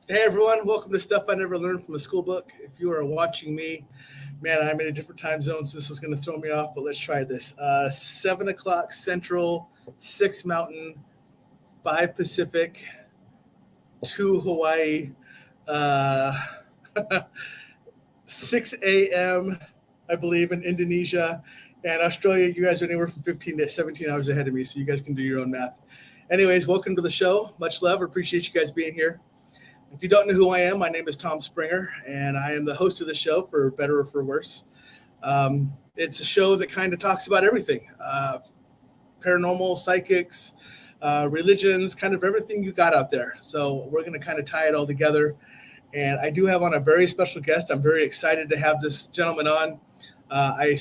Hey everyone, welcome to Stuff I Never Learned from a Schoolbook. If you are watching me, man, I'm in a different time zone, so this is going to throw me off, but let's try this. 7 o'clock Central, 6 Mountain, 5 Pacific, 2 Hawaii, uh, 6 a.m., I believe, in Indonesia, and Australia. You guys are anywhere from 15 to 17 hours ahead of me, so you guys can do your own math. Anyways, welcome to the show. Much love. Appreciate you guys being here. If you don't know who I am, my name is Tom Springer, and I am the host of the show, for better or for worse. It's a show that kind of talks about everything, paranormal, psychics, religions, kind of everything you got out there. So we're going to kind of tie it all together. And I do have on a very special guest. I'm very excited to have this gentleman on. I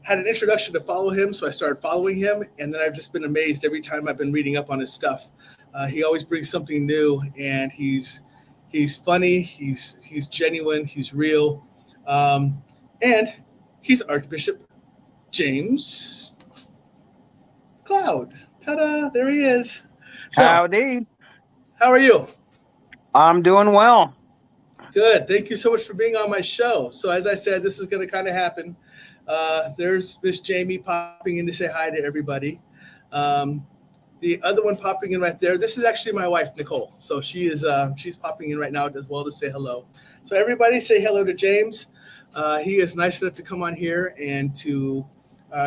had an introduction to follow him, so I started following him, and then I've just been amazed every time I've been reading up on his stuff. He always brings something new, and he's funny, he's genuine, he's real, and he's Archbishop James Cloud. Ta-da! There he is. So, howdy. How are you? I'm doing well. Good. Thank you so much for being on my show. So as I said, this is going to kind of happen. There's Miss Jamie popping in to say hi to everybody. The other one popping in right there, this is actually my wife, Nicole. So she's popping in right now as well to say hello. So everybody say hello to James. He is nice enough to come on here and to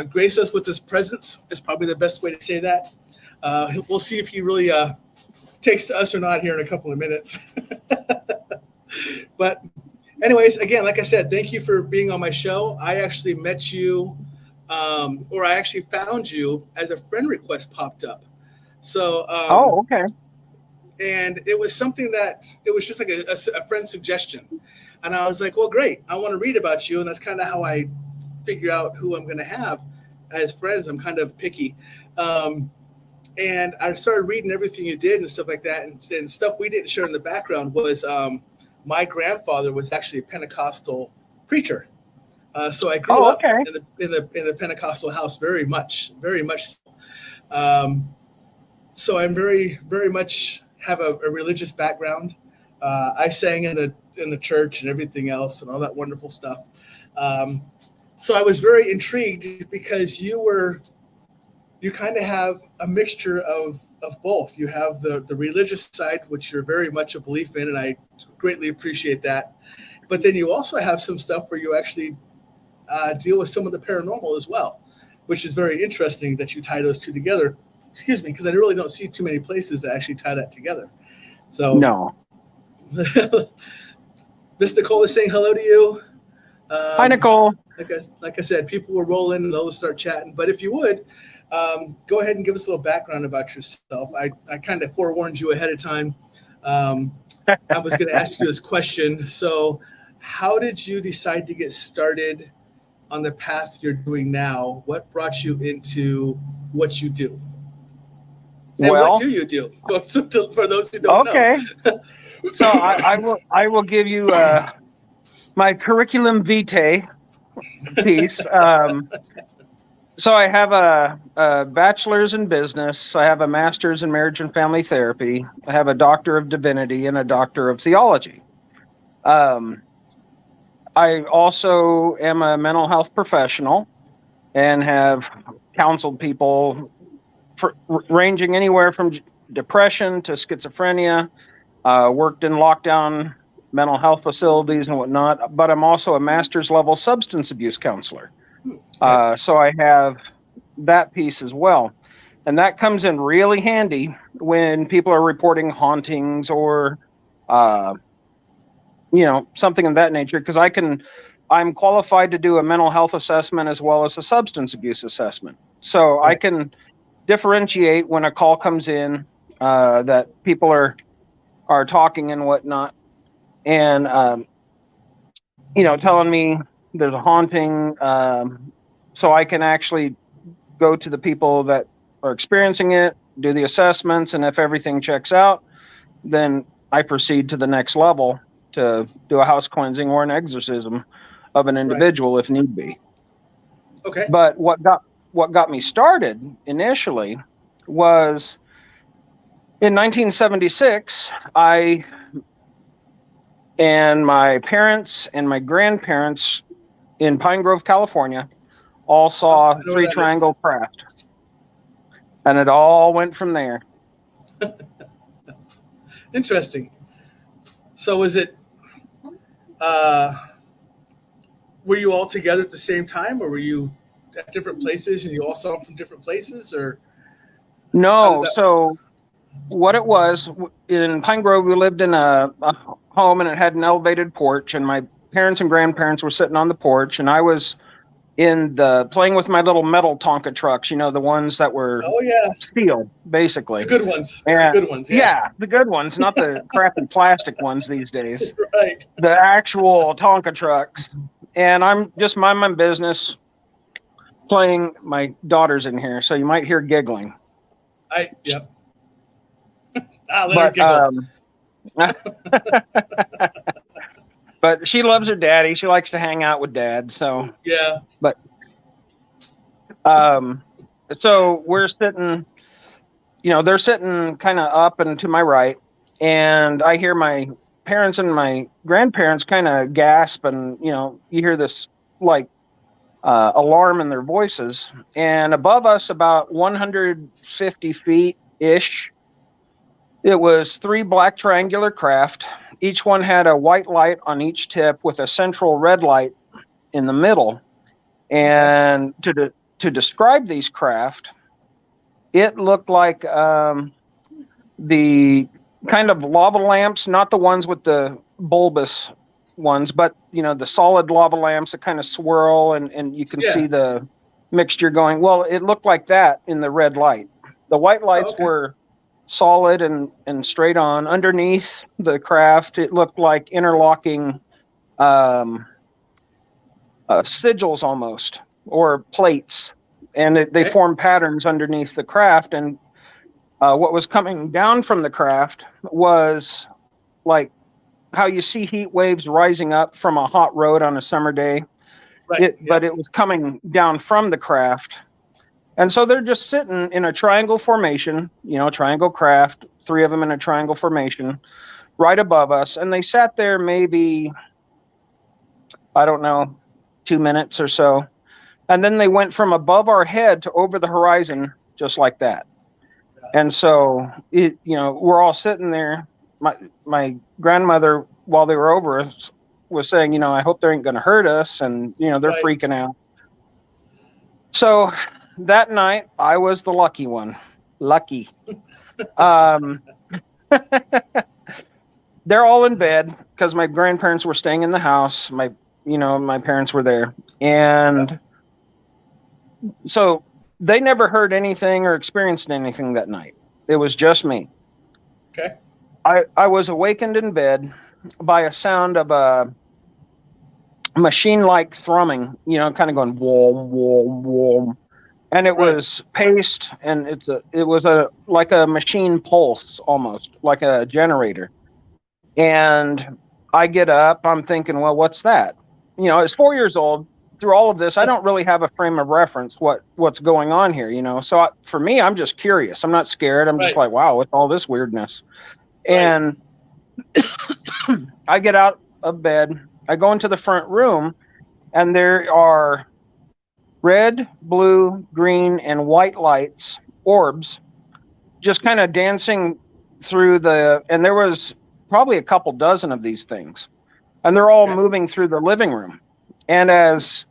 grace us with his presence. Is probably the best way to say that. We'll see if he really takes to us or not here in a couple of minutes. But anyways, again, like I said, thank you for being on my show. I actually met you, or I actually found you as a friend request popped up. So, okay. And it was something that it was just like a friend's suggestion. And I was like, well, great. I want to read about you. And that's kind of how I figure out who I'm going to have as friends. I'm kind of picky. And I started reading everything you did and stuff like that. And stuff we didn't share in the background was my grandfather was actually a Pentecostal preacher. So I grew up in the Pentecostal house very much. So I'm very, very much have a religious background. I sang in the church and everything else and all that wonderful stuff. So I was very intrigued because you kind of have a mixture of both. You have the religious side, which you're very much a belief in, and I greatly appreciate that. But then you also have some stuff where you actually deal with some of the paranormal as well, which is very interesting that you tie those two together. Excuse me, because I really don't see too many places that actually tie that together. So no. Miss Nicole is saying hello to you. Hi, Nicole. Like I said, people will roll in and they'll start chatting. But if you would, go ahead and give us a little background about yourself. I kind of forewarned you ahead of time. I was going to ask you this question. So how did you decide to get started on the path you're doing now? What brought you into what you do? And what do you do? For those who don't know. So I will give you my curriculum vitae piece. So I have a bachelor's in business. I have a master's in marriage and family therapy. I have a doctor of divinity and a doctor of theology. I also am a mental health professional and have counseled people ranging anywhere from depression to schizophrenia, worked in lockdown mental health facilities and whatnot, but I'm also a master's level substance abuse counselor. So I have that piece as well. And that comes in really handy when people are reporting hauntings or, something of that nature, because I'm qualified to do a mental health assessment as well as a substance abuse assessment. So I can differentiate when a call comes in that people are talking and whatnot, and telling me there's a haunting, so I can actually go to the people that are experiencing it, do the assessments, and if everything checks out, then I proceed to the next level to do a house cleansing or an exorcism of an individual if need be. Okay. But what got me started initially was, In 1976, I and my parents and my grandparents in Pine Grove, California, all saw Three Triangle Craft. And it all went from there. Interesting. So was it, were you all together at the same time, or were you at different places and you all saw from different places, or? No, so what it was, in Pine Grove, we lived in a home and it had an elevated porch, and my parents and grandparents were sitting on the porch, and I was playing with my little metal Tonka trucks, the ones that were steel, basically. The good ones. And, the good ones, yeah. The good ones, not the crappy plastic ones these days. Right. The actual Tonka trucks. And I'm just mind my business playing. My daughter's in here, so you might hear giggling. Yep. Let her giggle. But she loves her daddy. She likes to hang out with dad. So yeah. But so we're sitting, they're sitting kind of up and to my right, and I hear my parents and my grandparents kind of gasp, and you hear this like alarm in their voices. And above us, about 150 feet ish, it was 3 black triangular craft. Each one had a white light on each tip with a central red light in the middle. And to describe these craft, it looked like the kind of lava lamps, not the ones with the bulbous ones, but the solid lava lamps that kind of swirl and you can see the mixture going. Well, it looked like that in the red light. The white lights were solid and straight on. Underneath the craft, it looked like interlocking sigils almost, or plates, and they form patterns underneath the craft. And what was coming down from the craft was like how you see heat waves rising up from a hot road on a summer day, but it was coming down from the craft. And so they're just sitting in a triangle formation, triangle craft, 3 of them in a triangle formation right above us. And they sat there maybe, I don't know, 2 minutes or so. And then they went from above our head to over the horizon, just like that. And so, we're all sitting there. My grandmother, while they were over us, was saying, I hope they ain't going to hurt us. And, they're freaking out. So that night, I was the lucky one. Lucky. They're all in bed because my grandparents were staying in the house. My parents were there. And so they never heard anything or experienced anything that night. It was just me. Okay. I was awakened in bed by a sound of a machine-like thrumming, kind of going whoom, whoom, whoom. And it was paced, and it was like a machine pulse, almost like a generator. And I get up, I'm thinking, well, what's that? As 4 years old, through all of this, I don't really have a frame of reference what's going on here, So for me, I'm just curious. I'm not scared. I'm just like, wow, what's all this weirdness? And I get out of bed, I go into the front room, and there are red, blue, green, and white lights, orbs, just kind of dancing through and there was probably a couple dozen of these things. And they're all moving through the living room. And as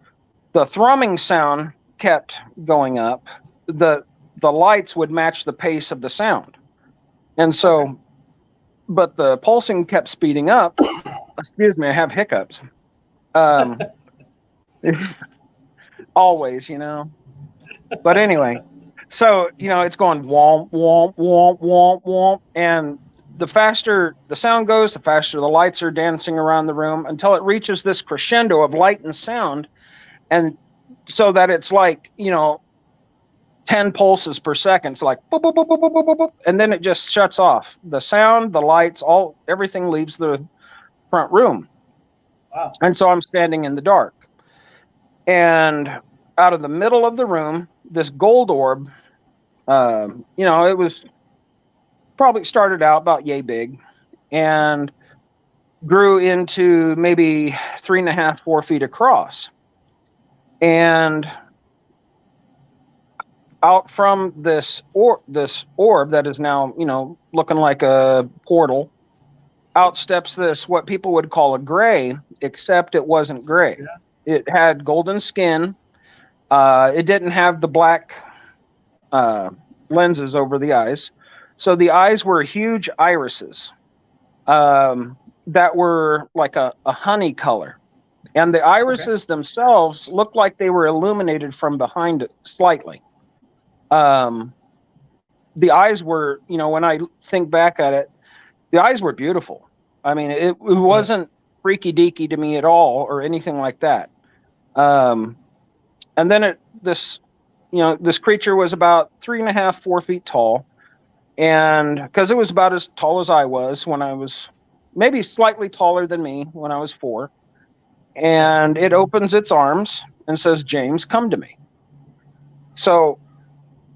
the thrumming sound kept going up, the lights would match the pace of the sound. And so, but the pulsing kept speeding up. Excuse me, I have hiccups. Always, But anyway, so, it's going womp, womp, womp, womp, womp. And the faster the sound goes, the faster the lights are dancing around the room until it reaches this crescendo of light and sound. And so that it's like, 10 pulses per second. It's like, boop, boop, boop, boop, boop, boop, boop, and then it just shuts off. The sound, the lights, everything leaves the front room. Wow. And so I'm standing in the dark. And out of the middle of the room, this gold orb, it was probably started out about yay big and grew into maybe 3.5, 4 feet across. And out from this orb that is now, looking like a portal, out steps this, what people would call a gray, except it wasn't gray. Yeah. It had golden skin. It didn't have the black lenses over the eyes. So the eyes were huge irises that were like a honey color. And the irises themselves looked like they were illuminated from behind it slightly. The eyes were, when I think back at it, the eyes were beautiful. I mean, it wasn't freaky deaky to me at all or anything like that. And then this creature was about 3.5, 4 feet tall. And because it was about as tall as I was when I was maybe slightly taller than me when I was 4. And it opens its arms and says, "James, come to me." So,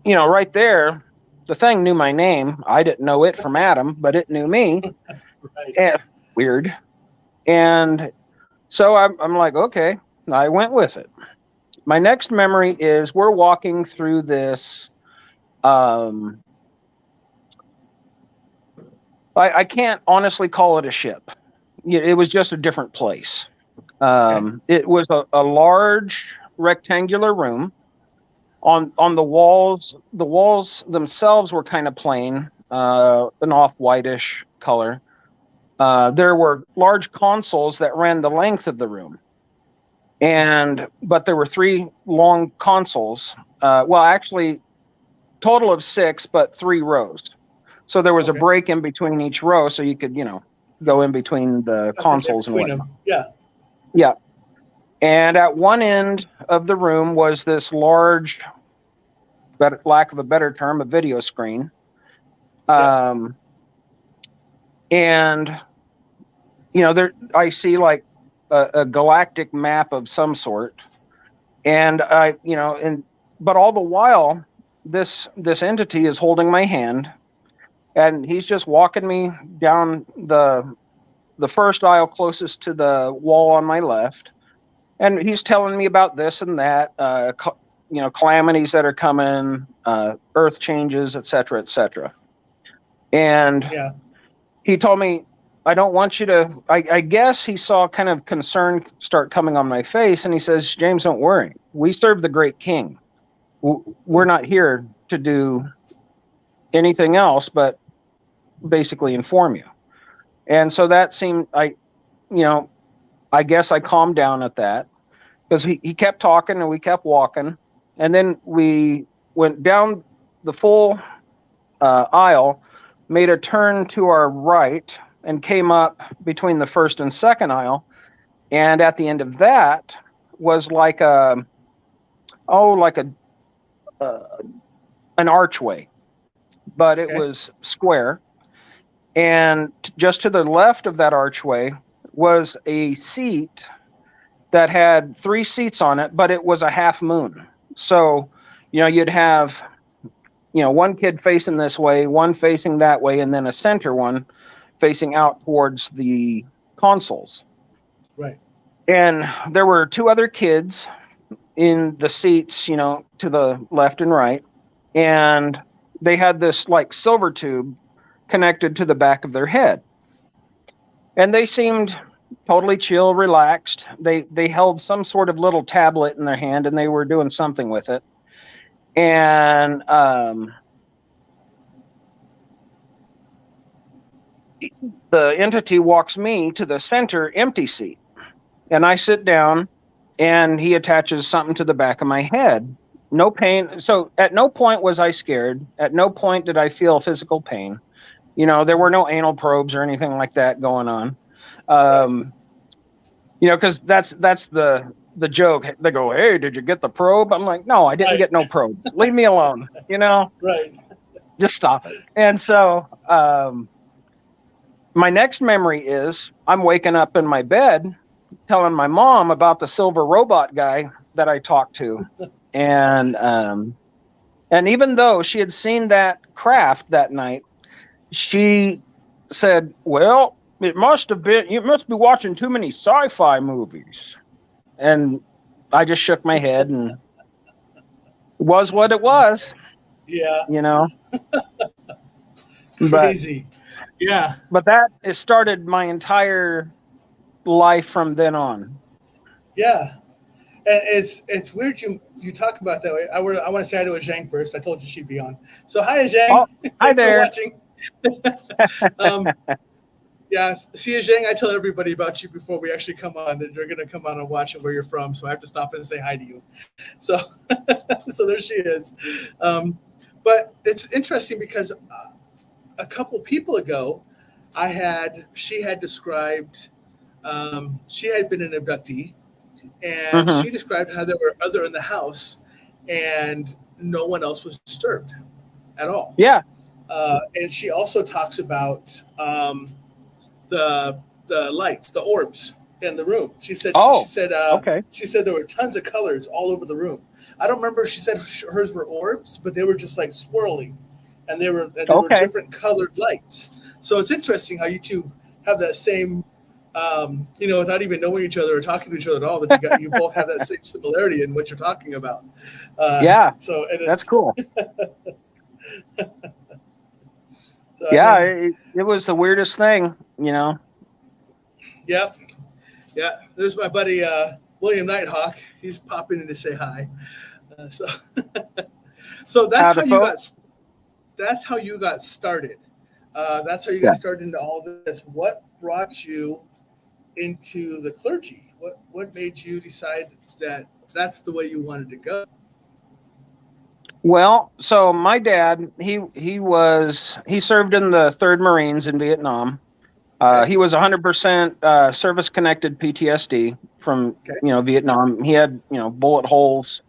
right there, the thing knew my name. I didn't know it from Adam, but it knew me. Right. Weird. And so I'm like, okay, I went with it. My next memory is we're walking through this. I can't honestly call it a ship. It was just a different place. It was a large rectangular room. On the walls themselves were kind of plain, an off-whitish color. There were large consoles that ran the length of the room, but there were 3 long consoles. Well, actually, total of 6, but 3 rows. So there was a break in between each row, so you could, go in between the consoles and whatnot. Yeah. And at one end of the room was this large, but lack of a better term, a video screen. And, there I see like a galactic map of some sort. And but all the while, this entity is holding my hand, and he's just walking me down the first aisle closest to the wall on my left. And he's telling me about this and that, calamities that are coming, earth changes, et cetera, et cetera. And he told me, I don't want you to, I guess he saw kind of concern start coming on my face. And he says, "James, don't worry. We serve the great King. We're not here to do anything else but basically inform you." And so that seemed, I guess I calmed down at that, because he kept talking and we kept walking. And then we went down the full aisle, made a turn to our right, and came up between the first and second aisle. And at the end of that was like an archway, but it was square. And just to the left of that archway was a seat that had 3 seats on it, but it was a half moon. So, you'd have, one kid facing this way, one facing that way, and then a center one facing out towards the consoles. Right. And there were 2 other kids in the seats, to the left and right. And they had this like silver tube connected to the back of their head. And they seemed totally chill, relaxed. They held some sort of little tablet in their hand, and they were doing something with it. And the entity walks me to the center empty seat, and I sit down, and he attaches something to the back of my head. No pain. So at no point was I scared. At no point did I feel physical pain. There were no anal probes or anything like that going on. Because that's the joke. They go, "Hey, did you get the probe?" I'm like, "No, I didn't get no probes. Leave me alone." Right. Just stop it. And so my next memory is I'm waking up in my bed telling my mom about the silver robot guy that I talked to. And even though she had seen that craft that night, she said, well, it must have been, you must be watching too many sci-fi movies. And I just shook my head, and it was what it was, Yeah. you know. Crazy. Yeah. But that it started my entire life from then on. Yeah. And it's weird you talk about that way. I want to say hi to Zhang first. I told you she'd be on. So hi Zhang. Oh, hi Thanks for there. watching. Yeah, see Zhang, I tell everybody about you before we actually come on. That they're going to come on and watch where you're from. So I have to stop and say hi to you. So so there she is. But it's interesting because a couple people ago, she had described she had been an abductee, and Mm-hmm. she described how there were other in the house, and no one else was disturbed at all. Yeah. And she also talks about the lights, the orbs in the room. She said Okay. she said there were tons of colors all over the room. I don't remember if she said hers were orbs, but they were just like swirling, and they were different colored lights. So it's interesting how you two have that same, without even knowing each other or talking to each other at all, that you both have that same similarity in what you're talking about. Yeah. So that's cool. So yeah, it was the weirdest thing, you know. Yeah. Yeah. There's my buddy William Nighthawk. He's popping in to say hi. So that's how you got. That's how you got started. That's how you got started into all this. What brought you into the clergy? What made you decide that that's the way you wanted to go? Well, so my dad, he served in the 3rd Marines in Vietnam. He was 100% service-connected PTSD from Vietnam. He had bullet holes,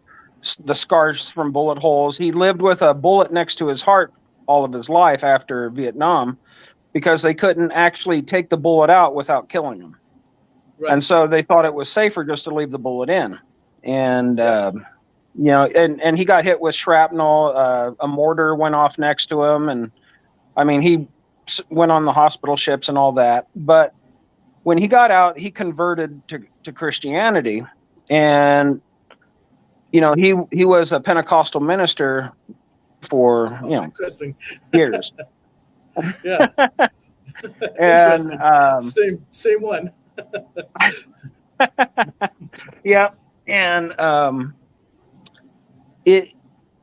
the scars from bullet holes. He lived with a bullet next to his heart all of his life after Vietnam, because they couldn't actually take the bullet out without killing him. Right. And so they thought it was safer just to leave the bullet in. And and he got hit with shrapnel. A mortar went off next to him, and I mean, he went on the hospital ships and all that. But when he got out, he converted to Christianity, and he was a Pentecostal minister for years. Yeah. And same one. Yeah. And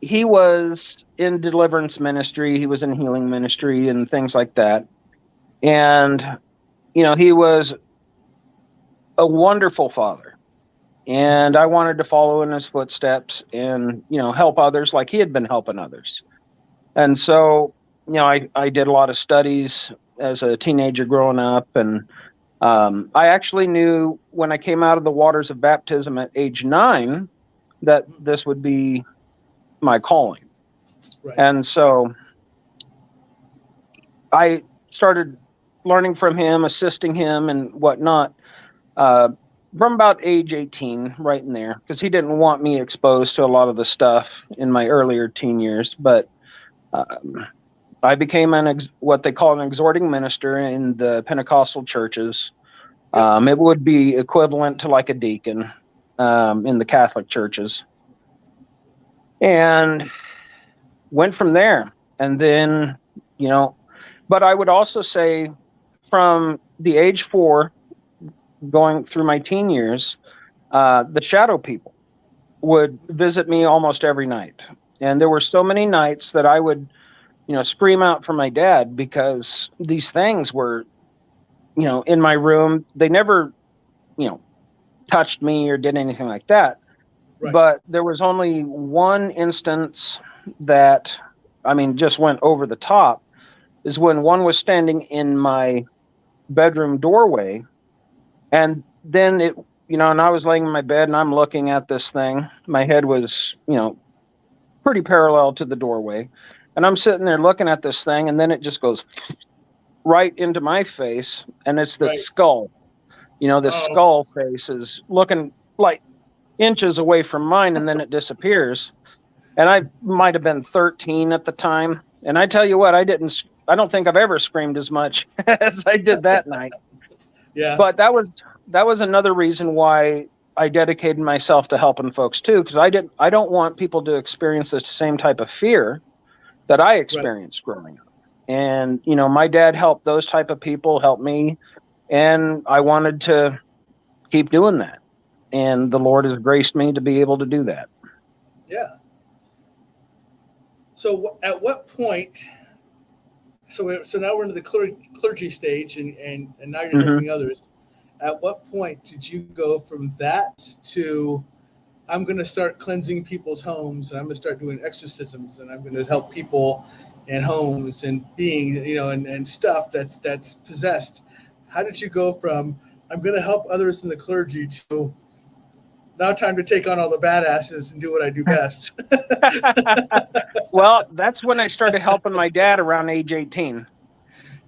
he was in deliverance ministry, he was in healing ministry and things like that. And he was a wonderful father, and I wanted to follow in his footsteps and help others like he had been helping others. And so I did a lot of studies as a teenager growing up, and I actually knew when I came out of the waters of baptism at age 9 that this would be my calling. Right. And so I started learning from him, assisting him and whatnot, from about age 18, right in there, because he didn't want me exposed to a lot of the stuff in my earlier teen years. But I became what they call an exhorting minister in the Pentecostal churches. It would be equivalent to like a deacon in the Catholic churches. And went from there. And then, but I would also say from the age 4 going through my teen years, the shadow people would visit me almost every night. And there were so many nights that I would, scream out for my dad, because these things were, in my room. They never, touched me or did anything like that. Right. But there was only one instance that, just went over the top, is when one was standing in my bedroom doorway, and then it, and I was laying in my bed and I'm looking at this thing. My head was, pretty parallel to the doorway, and I'm sitting there looking at this thing, and then it just goes right into my face, and it's the skull. The skull face is looking like inches away from mine, and then it disappears. And I might have been 13 at the time. And I tell you what, I didn't don't think I've ever screamed as much as I did that night. Yeah. But that was another reason why I dedicated myself to helping folks too, because I don't want people to experience the same type of fear that I experienced growing up. And my dad helped those type of people, help me, and I wanted to keep doing that. And the Lord has graced me to be able to do that. Yeah. So at what point? So now we're into the clergy stage, and now you're helping others. At what point did you go from that to, I'm going to start cleansing people's homes, and I'm going to start doing exorcisms, and I'm going to help people in homes and being, and stuff that's possessed? How did you go from, I'm going to help others in the clergy, to now time to take on all the badasses and do what I do best? Well, that's when I started helping my dad around age 18.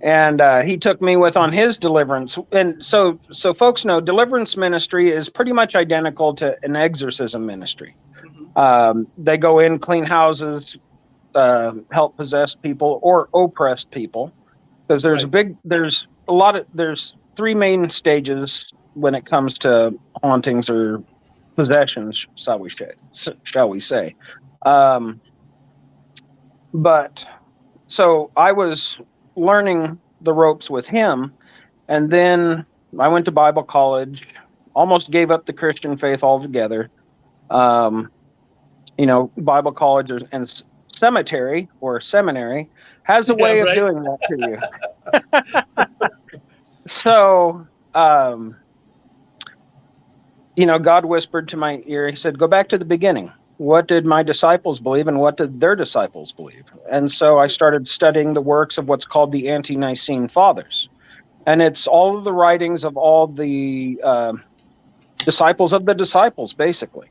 And he took me on his deliverance. And so folks know, deliverance ministry is pretty much identical to an exorcism ministry. They go in, clean houses, help possessed people or oppressed people. Because there's three main stages when it comes to hauntings or possessions, shall we say. But so I was learning the ropes with him, and then I went to Bible college, almost gave up the Christian faith altogether. Bible college and seminary has a way of doing that to you. So, God whispered to my ear, he said, go back to the beginning. What did my disciples believe, and what did their disciples believe? And so I started studying the works of what's called the Ante-Nicene Fathers. And it's all of the writings of all the disciples of the disciples, basically,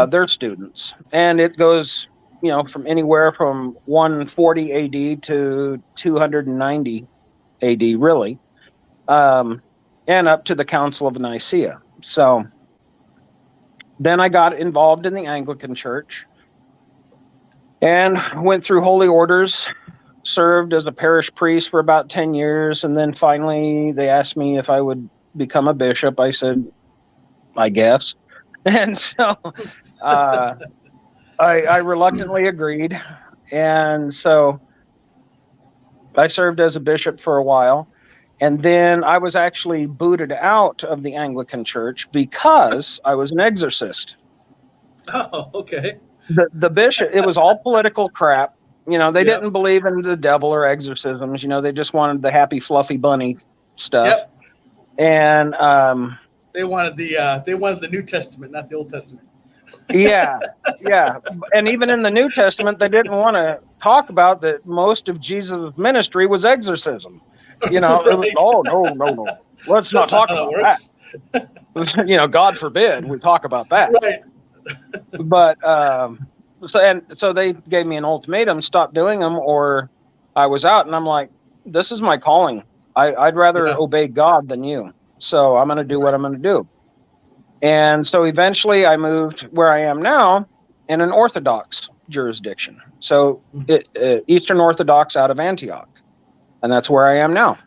their students. And it goes, from anywhere from 140 AD to 290 AD, really, and up to the Council of Nicaea. So then I got involved in the Anglican Church and went through holy orders, served as a parish priest for about 10 years. And then finally they asked me if I would become a bishop. I said, I guess. And so I reluctantly agreed. And so I served as a bishop for a while. And then I was actually booted out of the Anglican Church because I was an exorcist. Oh, okay. The bishop, it was all political crap. They didn't believe in the devil or exorcisms. They just wanted the happy, fluffy bunny stuff. Yep. And they wanted the New Testament, not the Old Testament. Yeah. And even in the New Testament, they didn't want to talk about that most of Jesus' ministry was exorcism. It was, no. Let's not talk about that. God forbid we talk about that. Right. But so they gave me an ultimatum: stop doing them, or I was out. And I'm like, this is my calling. I'd rather obey God than you. So I'm going to do what I'm going to do. And so eventually I moved where I am now in an Orthodox jurisdiction. So Eastern Orthodox out of Antioch. And that's where I am now.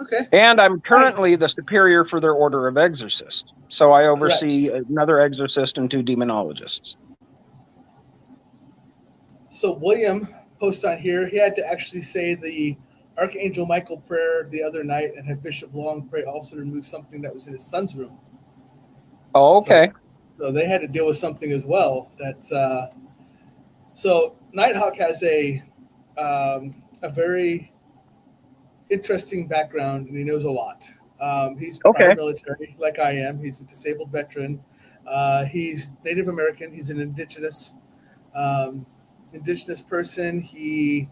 Okay. And I'm currently the superior for their Order of Exorcists. So I oversee another exorcist and 2 demonologists. So William posts on here, he had to actually say the Archangel Michael prayer the other night and have Bishop Long pray also to remove something that was in his son's room. Oh, okay. So they had to deal with something as well. So Nighthawk has a very interesting background, and he knows a lot. He's prior military, like I am. He's a disabled veteran. He's Native American. He's an indigenous person. He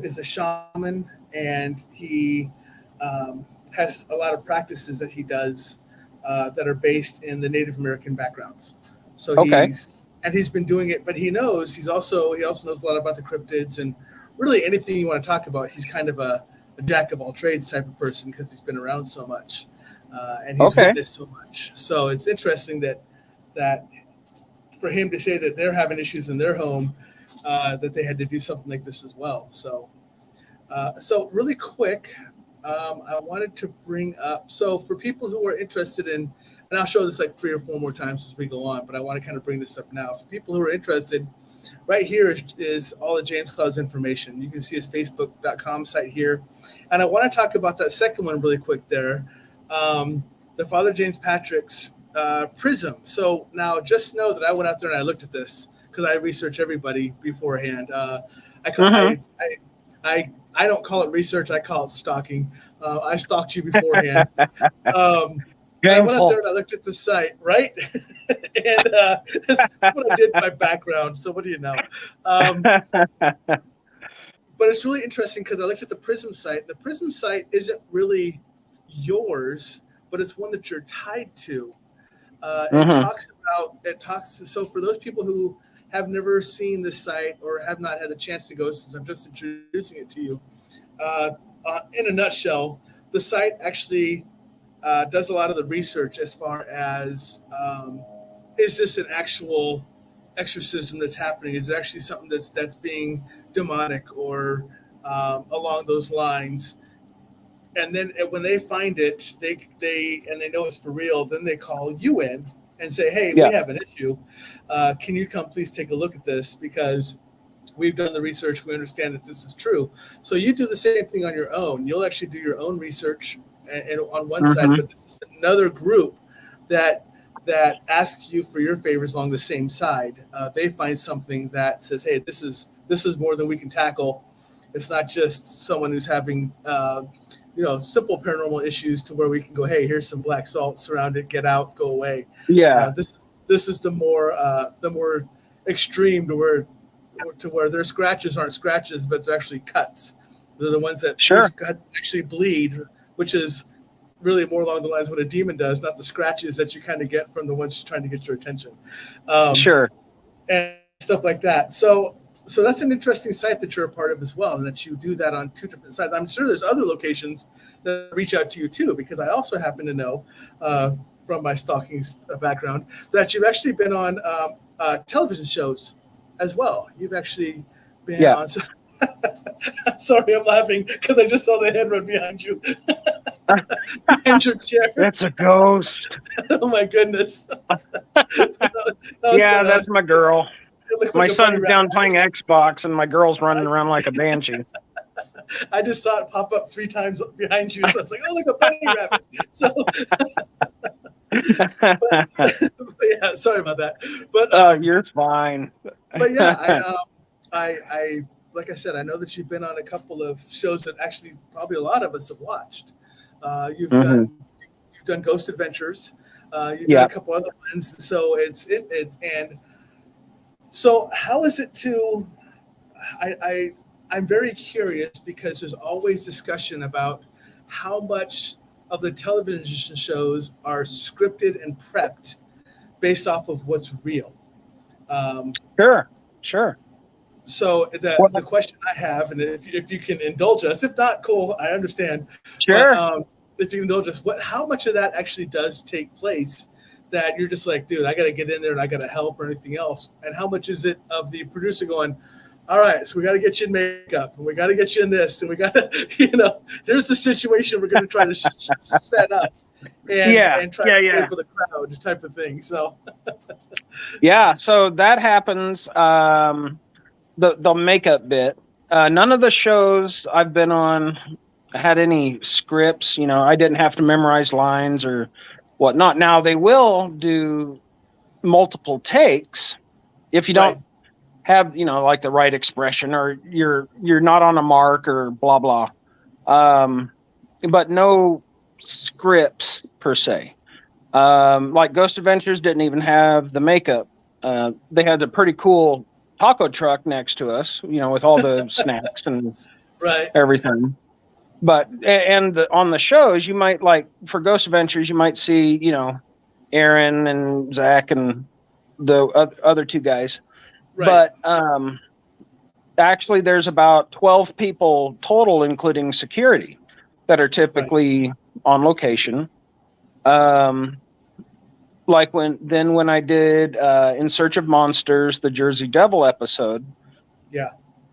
is a shaman, and he has a lot of practices that he does that are based in the Native American backgrounds. So he's been doing it, but he also knows a lot about the cryptids and really anything you want to talk about. He's kind of a jack of all trades type of person because he's been around so much and he's witnessed so much. So it's interesting that for him to say that they're having issues in their home, that they had to do something like this as well. So really quick, I wanted to bring up, so for people who are interested in, and I'll show this like 3 or 4 more times as we go on, but I want to kind of bring this up now. For people who are interested, right here is all of James Cloud's information. You can see his Facebook.com site here. And I want to talk about that second one really quick there, the Father James Patrick's Prism. So now just know that I went out there and I looked at this because I research everybody beforehand. I don't call it research. I call it stalking. I stalked you beforehand. I went out there and I looked at the site, right? And that's what I did in my background. So what do you know? But it's really interesting because I looked at the Prism site. The Prism site isn't really yours, but it's one that you're tied to. So for those people who have never seen this site or have not had a chance to go, since I'm just introducing it to you, in a nutshell, the site actually does a lot of the research as far as is this an actual exorcism that's happening? Is it actually something that's being demonic or along those lines? And then when they find it, they know it's for real, then they call you in and say, hey, we have an issue. Can you come please take a look at this? Because we've done the research. We understand that this is true. So you do the same thing on your own. You'll actually do your own research and on one side, but this is another group that asks you for your favors along the same side. They find something that says, hey, this is more than we can tackle. It's not just someone who's having simple paranormal issues to where we can go, hey, here's some black salt, surround it, get out, go away. This is the more extreme to where their scratches aren't scratches, but they're actually cuts. They're the ones that these cuts actually bleed, which is really more along the lines of what a demon does, not the scratches that you kind of get from the ones trying to get your attention. And stuff like that. So that's an interesting site that you're a part of as well, and that you do that on 2 different sites. I'm sure there's other locations that reach out to you too, because I also happen to know from my stalking background that you've actually been on television shows as well. You've actually been on. Sorry, I'm laughing because I just saw the hand run behind you. Behind your chair. That's a ghost. Oh my goodness. That's my girl. My son's down playing Xbox, and my girl's running around like a banshee. I just saw it pop up 3 times behind you, so I was like, "Oh, look, a bunny rabbit!" So, but sorry about that. But you're fine. But yeah, I like I said, I know that you've been on a couple of shows that actually probably a lot of us have watched. You've done Ghost Adventures. You've done a couple other ones. So and so how is it to? I'm very curious because there's always discussion about how much of the television shows are scripted and prepped based off of what's real. Sure. So the question I have, and if you can indulge us, if not, cool, I understand. Sure. But, if you can indulge us, how much of that actually does take place that you're just like, dude, I got to get in there and I got to help or anything else? And how much is it of the producer going, all right, so we got to get you in makeup and we got to get you in this and we got to, there's the situation we're going to try to set up and try to play for the crowd type of thing. So, so that happens. The makeup bit. None of the shows I've been on had any scripts. I didn't have to memorize lines or whatnot. Now they will do multiple takes if you don't have like the right expression or you're not on a mark or blah blah. But no scripts per se. Like Ghost Adventures didn't even have the makeup. They had a pretty cool taco truck next to us, with all the snacks and everything. But on the shows, you might, like for Ghost Adventures, you might see, Aaron and Zach and the other 2 guys. Right. But actually, there's about 12 people total, including security, that are typically on location. Like when I did In Search of Monsters, the Jersey Devil episode, Yeah.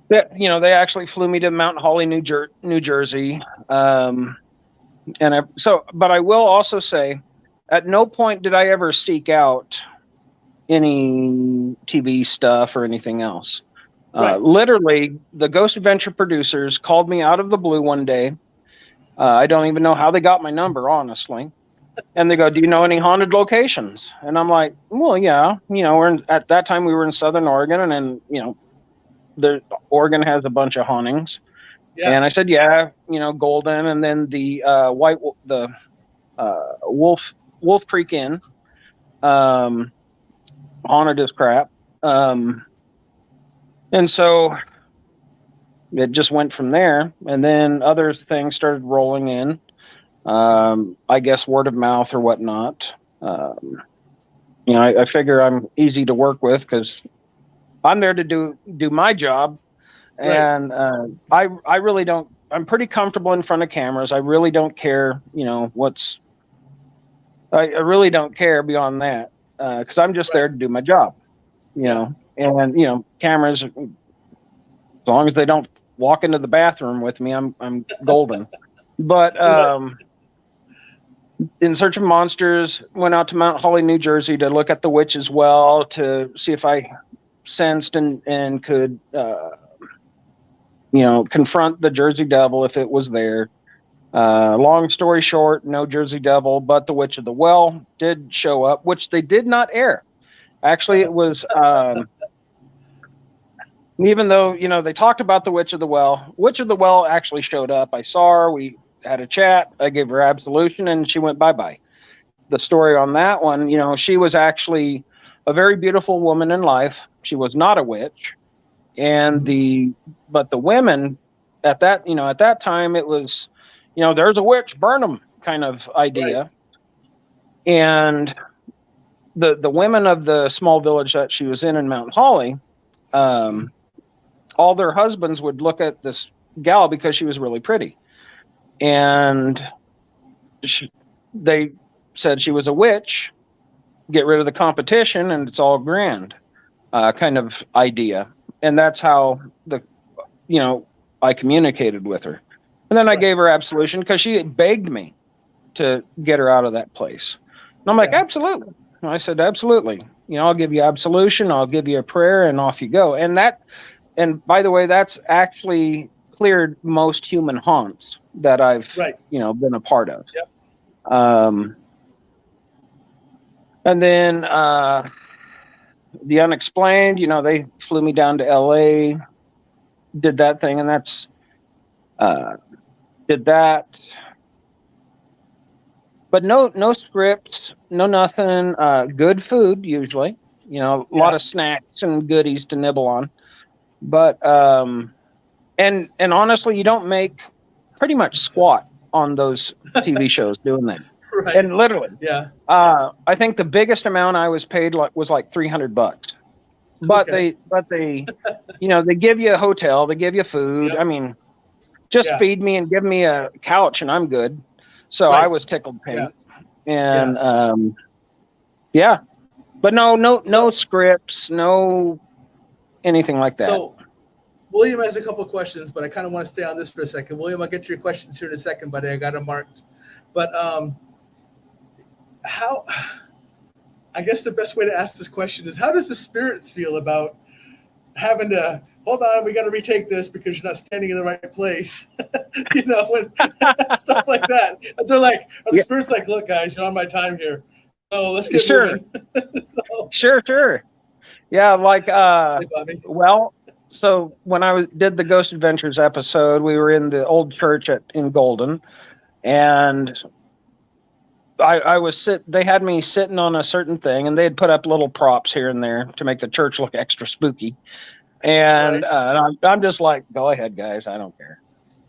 That, they actually flew me to Mount Holly, New Jersey. But I will also say, at no point did I ever seek out any TV stuff or anything else. Right. Literally, the Ghost Adventure producers called me out of the blue one day. I don't even know how they got my number, honestly. And they go, "Do you know any haunted locations?" And I'm like, "Well, yeah. At that time we were in Southern Oregon, and then Oregon has a bunch of hauntings." Yeah. And I said, "Yeah, Golden, and then the Wolf Creek Inn, haunted as crap." And so it just went from there, and then other things started rolling in. I guess word of mouth or whatnot. I figure I'm easy to work with because I'm there to do my job, and I really don't. I'm pretty comfortable in front of cameras. I really don't care. I really don't care beyond that because I'm just there to do my job. And cameras. As long as they don't walk into the bathroom with me, I'm golden. But In Search of Monsters, went out to Mount Holly, New Jersey to look at the witch's well to see if I sensed and could, confront the Jersey Devil if it was there. Long story short, no Jersey Devil, but the Witch of the Well did show up, which they did not air. Actually, it was... even though, they talked about the Witch of the Well actually showed up. I saw her. We had a chat. I gave her absolution and she went bye-bye. The story on that one, she was actually a very beautiful woman in life. She was not a witch. And but the women at that time, it was, there's a witch, burn them kind of idea. Right. And the women of the small village that she was in Mount Holly, all their husbands would look at this gal because she was really pretty. And they said she was a witch, get rid of the competition, and it's all grand kind of idea. And that's how I communicated with her. And then I gave her absolution because she begged me to get her out of that place. And I'm like, absolutely. And I said, absolutely. I'll give you absolution. I'll give you a prayer and off you go. And by the way, that's actually cleared most human haunts that I've, been a part of. Yep. And then the Unexplained, they flew me down to LA, did that thing, and that's, did that. But no scripts, no nothing, good food usually, a lot of snacks and goodies to nibble on. But and honestly, you don't make pretty much squat on those TV shows doing that. Right. And literally, I think the biggest amount I was paid was like $300. But they they give you a hotel, they give you food. Yep. I mean, just feed me and give me a couch and I'm good. So I was tickled pink. And but no scripts, no anything like that. So William has a couple of questions, but I kind of want to stay on this for a second. William, I'll get to your questions here in a second, buddy. I got them marked. But I guess the best way to ask this question is, how does the spirits feel about having to, hold on, we got to retake this because you're not standing in the right place, and stuff like that. And they're like, the spirits like, look, guys, you're on my time here. So let's get moving. Sure. Yeah, like, so when I did the Ghost Adventures episode, we were in the old church in Golden, and they had me sitting on a certain thing, and they had put up little props here and there to make the church look extra spooky. And I'm just like, go ahead, guys, I don't care.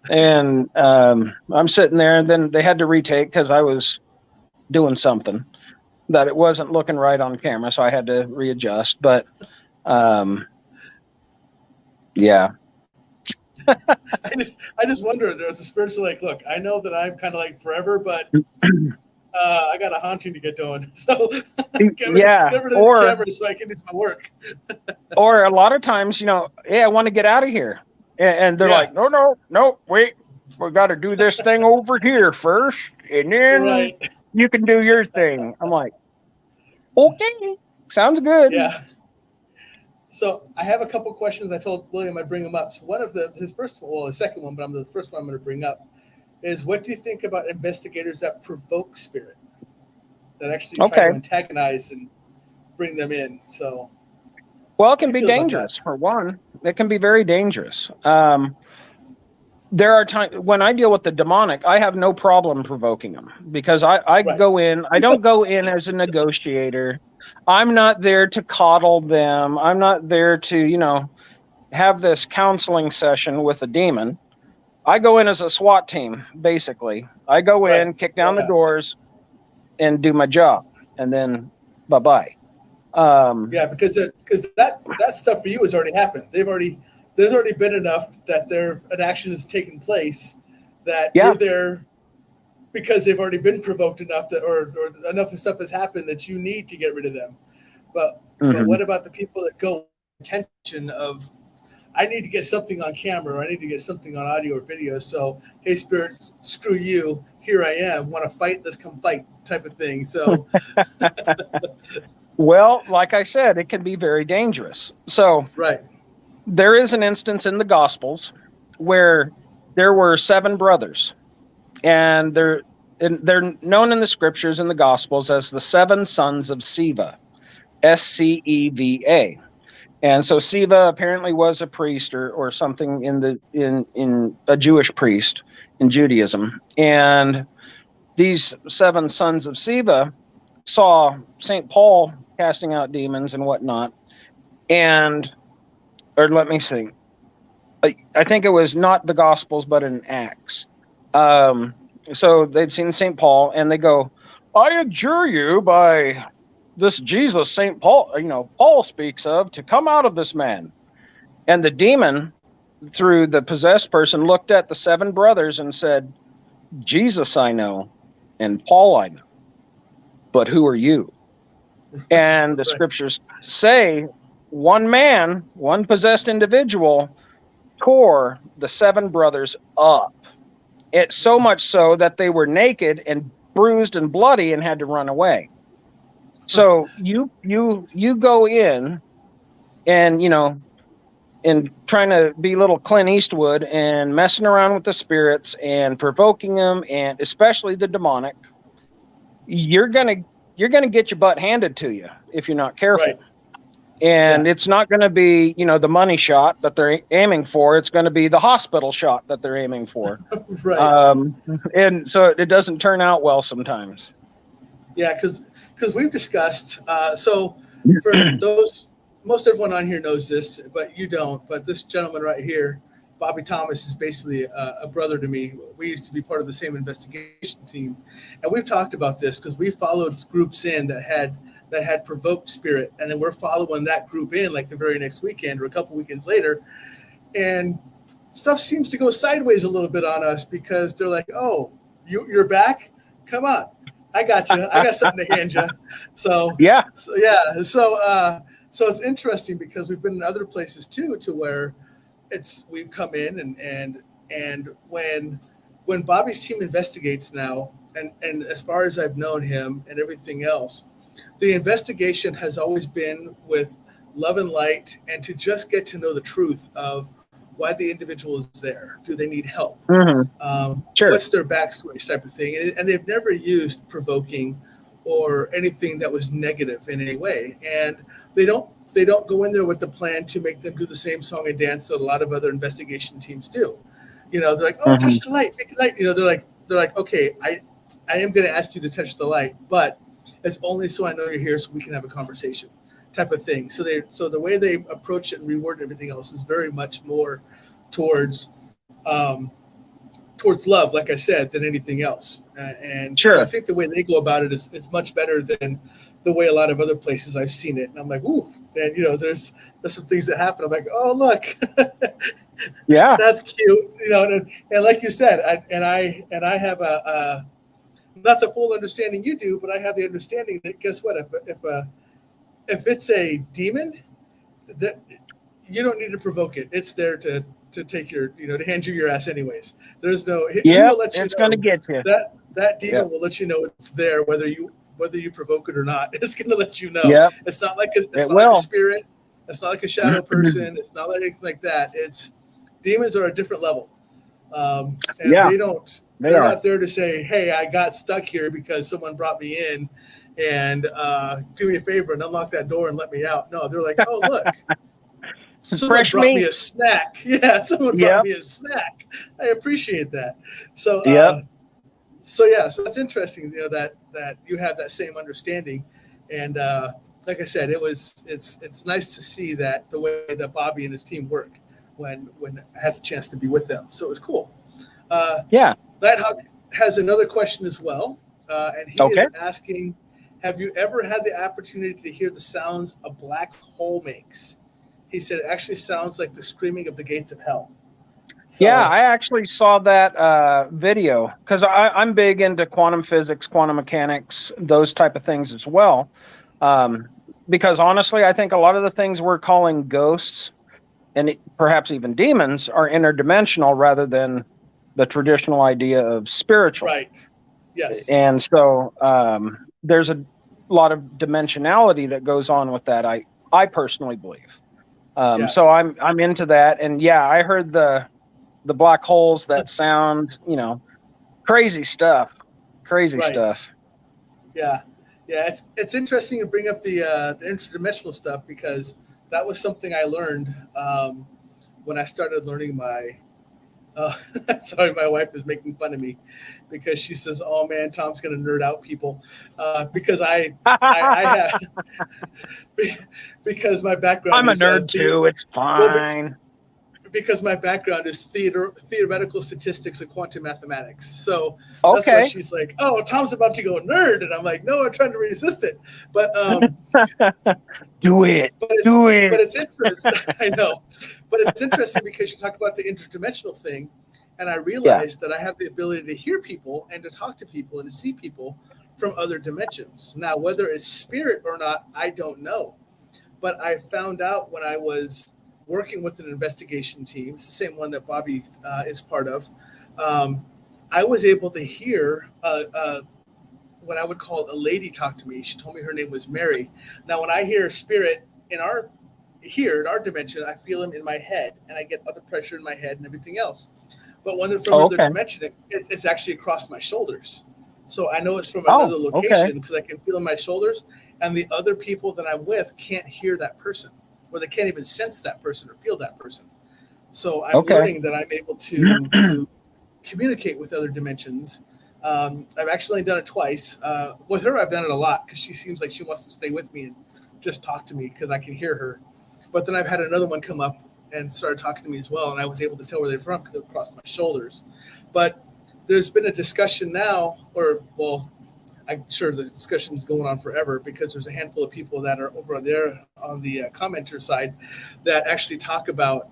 And I'm sitting there, and then they had to retake because I was doing something that it wasn't looking right on camera, so I had to readjust. But yeah. I just wonder, there's a spirits like, look, I know that I'm kind of like forever, but I got a haunting to get done. So get rid of the camera so I can do my work. Or a lot of times, hey, I want to get out of here. And they're like, no, wait, we got to do this thing over here first. And then you can do your thing. I'm like, okay, sounds good. Yeah. So I have a couple questions. I told William I'd bring them up. So one of the second one, but the first one I'm going to bring up is, what do you think about investigators that provoke spirit, that actually try to antagonize and bring them in? So, well, it can be dangerous. For one, it can be very dangerous. There are times when I deal with the demonic, I have no problem provoking them, because I go in. I don't go in as a negotiator. I'm not there to coddle them. I'm not there to, have this counseling session with a demon. I go in as a SWAT team, basically. I go in, kick down the doors, and do my job, and then bye-bye. Because that stuff for you has already happened. There's already been enough that an action has taken place that you're there because they've already been provoked enough that, or enough stuff has happened that you need to get rid of them. But what about the people that go with intention of, I need to get something on camera, or I need to get something on audio or video. So, hey, spirits, screw you. Here I am. Want to fight? Let's come fight, type of thing. So, well, like I said, it can be very dangerous. So, there is an instance in the Gospels where there were 7 brothers, and they're known in the scriptures in the Gospels as the 7 sons of Sceva, Sceva. And so Sceva apparently was a priest or something in a Jewish priest in Judaism. And these 7 sons of Sceva saw St. Paul casting out demons and whatnot. Or let me see. I think it was not the Gospels, but in Acts. So they'd seen St. Paul, and they go, I adjure you by this Jesus St. Paul, Paul speaks of, to come out of this man. And the demon, through the possessed person, looked at the 7 brothers and said, Jesus I know, and Paul I know, but who are you? And the scriptures say, one man, one possessed individual, tore the 7 brothers up. It's so much so that they were naked and bruised and bloody and had to run away. So you go in and, and trying to be little Clint Eastwood and messing around with the spirits and provoking them, and especially the demonic, you're gonna get your butt handed to you if you're not careful. And it's not going to be, the money shot that they're aiming for. It's going to be the hospital shot that they're aiming for. And so it doesn't turn out well sometimes. Yeah, because we've discussed. So for those, most everyone on here knows this, but you don't. But this gentleman right here, Bobby Thomas, is basically a brother to me. We used to be part of the same investigation team, and we've talked about this because we followed groups in that had provoked spirit, and then we're following that group in like the very next weekend or a couple weekends later, and stuff seems to go sideways a little bit on us because they're like, oh, you're back, come on, I got you, I got something to hand you. So it's interesting because we've been in other places too, to where we've come in and when Bobby's team investigates now, and as far as I've known him and everything else, the investigation has always been with love and light, and to just get to know the truth of why the individual is there. Do they need help? What's their backstory, type of thing? And they've never used provoking or anything that was negative in any way. And they don't go in there with the plan to make them do the same song and dance that a lot of other investigation teams do. They're like, oh, touch the light, make it light. They're like, okay, I am going to ask you to touch the light, but it's only so I know you're here so we can have a conversation, type of thing. So the way they approach it and reward everything else is very much more towards love, like I said, than anything else. So I think the way they go about it is much better than the way a lot of other places I've seen it. And I'm like, ooh, and there's some things that happen. I'm like, oh, look, that's cute, and like you said, I have not the full understanding you do, but I have the understanding that guess what? If it's a demon, that you don't need to provoke it. It's there to take your, to hand you your ass anyways. There's no, he will let you it's know going to get you. That demon will let you know it's there, whether you provoke it or not. It's going to let you know. Yep. It's not like a spirit. It's not like a shadow person. It's not like anything like that. Demons are a different level. And they're not there to say, hey, I got stuck here because someone brought me in and do me a favor and unlock that door and let me out. No, they're like, oh, look, someone brought me a snack. Yeah, someone brought me a snack. I appreciate that. So, so that's interesting, that you have that same understanding. And like I said, it's nice to see that the way that Bobby and his team work when I had the chance to be with them. So it was cool. Nighthawk has another question as well. And he is asking, have you ever had the opportunity to hear the sounds a black hole makes? He said it actually sounds like the screaming of the gates of hell. So, I actually saw that video because I'm big into quantum physics, quantum mechanics, those type of things as well. Because honestly, I think a lot of the things we're calling ghosts and perhaps even demons are interdimensional rather than the traditional idea of spiritual. Right. Yes. And so there's a lot of dimensionality that goes on with that. I personally believe. So I'm into that. And I heard the black holes that sound, crazy stuff. Yeah. It's interesting to bring up the interdimensional stuff because that was something I learned when I started learning my. Sorry, my wife is making fun of me because she says, "Oh man, Tom's going to nerd out people," because I have because my background. I'm a nerd too. It's fine. Because my background is theoretical statistics and quantum mathematics. So that's why she's like, "Oh, Tom's about to go nerd," and I'm like, "No, I'm trying to resist it." But do it. But it's interesting. I know, but it's interesting because you talk about the interdimensional thing, and I realized that I have the ability to hear people and to talk to people and to see people from other dimensions. Now, whether it's spirit or not, I don't know. But I found out when I was working with an investigation team, it's the same one that Bobby is part of. I was able to hear what I would call a lady talk to me. She told me her name was Mary. Now, when I hear spirit in our dimension, I feel them in my head, and I get other pressure in my head and everything else. But when they're from another dimension, it's actually across my shoulders. So I know it's from another location because I can feel in my shoulders, and the other people that I'm with can't hear that person, or they can't even sense that person or feel that person. So I'm learning that I'm able to communicate with other dimensions. I've actually done it twice. With her, I've done it a lot because she seems like she wants to stay with me and just talk to me because I can hear her. But then I've had another one come up and started talking to me as well, and I was able to tell where they're from because they're across my shoulders. But there's been a discussion now, I'm sure the discussion's going on forever because there's a handful of people that are over there on the commenter side that actually talk about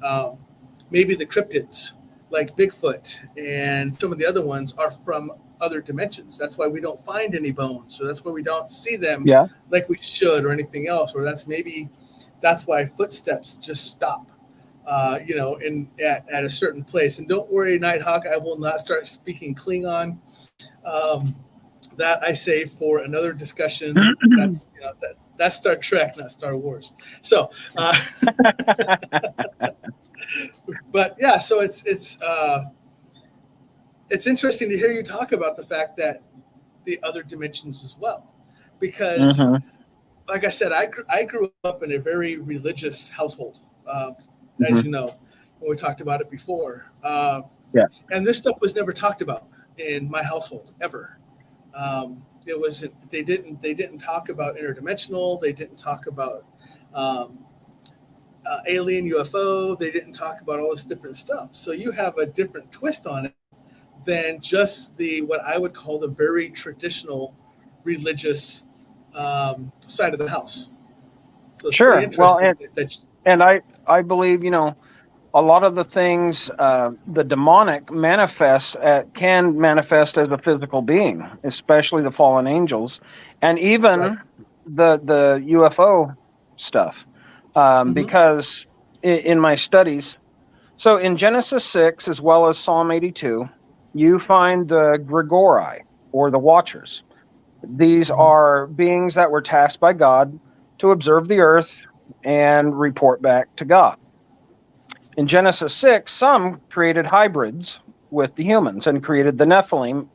maybe the cryptids like Bigfoot and some of the other ones are from other dimensions. That's why we don't find any bones. So that's why we don't see them like we should or anything else. Or that's why footsteps just stop, at a certain place. And don't worry, Nighthawk, I will not start speaking Klingon. That I save for another discussion. That's Star Trek, not Star Wars. So, but so it's interesting to hear you talk about the fact that the other dimensions as well, because like I said, I grew up in a very religious household, as you know, when we talked about it before. And this stuff was never talked about in my household ever. They didn't talk about interdimensional. They didn't talk about alien UFO. They didn't talk about all this different stuff. So you have a different twist on it than just what I would call the very traditional religious side of the house. So it's sure. Well, and I believe, a lot of the things, the demonic can manifest as a physical being, especially the fallen angels, and even Right. the UFO stuff. Hmm. Because in my studies, so in Genesis 6 as well as Psalm 82, you find the Grigori, or the Watchers. These Hmm. are beings that were tasked by God to observe the earth and report back to God. In Genesis 6, some created hybrids with the humans and created the Nephilim,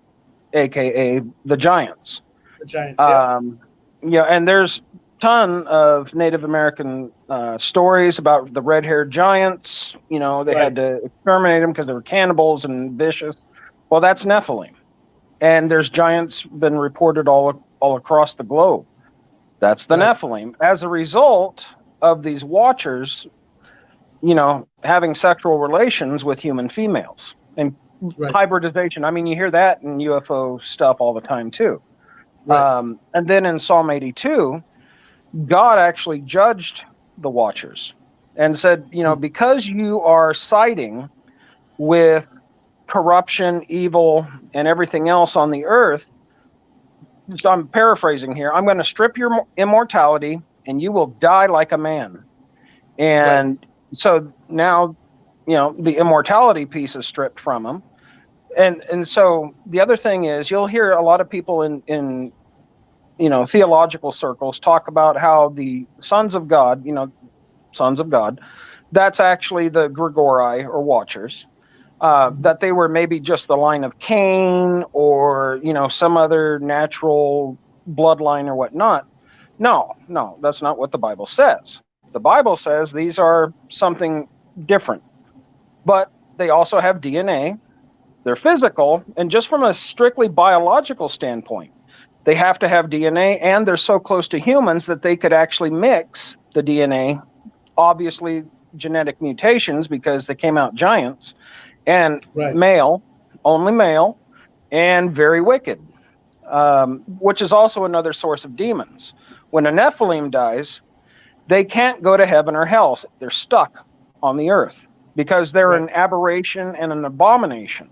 aka the giants. The giants. Yep. Um, yeah, and there's ton of Native American stories about the red-haired giants. You know, they had Right. to exterminate them because they were cannibals and vicious. Well, that's Nephilim, and there's giants been reported all across the globe. That's the Right. Nephilim. As a result of these watchers, you know, having sexual relations with human females and Right. hybridization. I mean, you hear that in UFO stuff all the time too. Right. And then in Psalm 82, God actually judged the watchers and said, you know, Mm. because you are siding with corruption, evil, and everything else on the earth, so I'm paraphrasing here, I'm going to strip your immortality and you will die like a man. Right. And so now, you know, the immortality piece is stripped from them. And so the other thing is you'll hear a lot of people in you know, theological circles talk about how the sons of God, you know, sons of God, that's actually the Grigori or Watchers, Hmm. that they were maybe just the line of Cain or, you know, some other natural bloodline or whatnot. No, no, that's not what the Bible says. The Bible says these are something different, but they also have DNA. They're physical, and just from a strictly biological standpoint, they have to have DNA, and they're so close to humans that they could actually mix the DNA. Obviously, genetic mutations because they came out giants and Right. male, only male, and very wicked, which is also another source of demons. When a Nephilim dies, they can't go to heaven or hell. They're stuck on the earth because they're Right. an aberration and an abomination.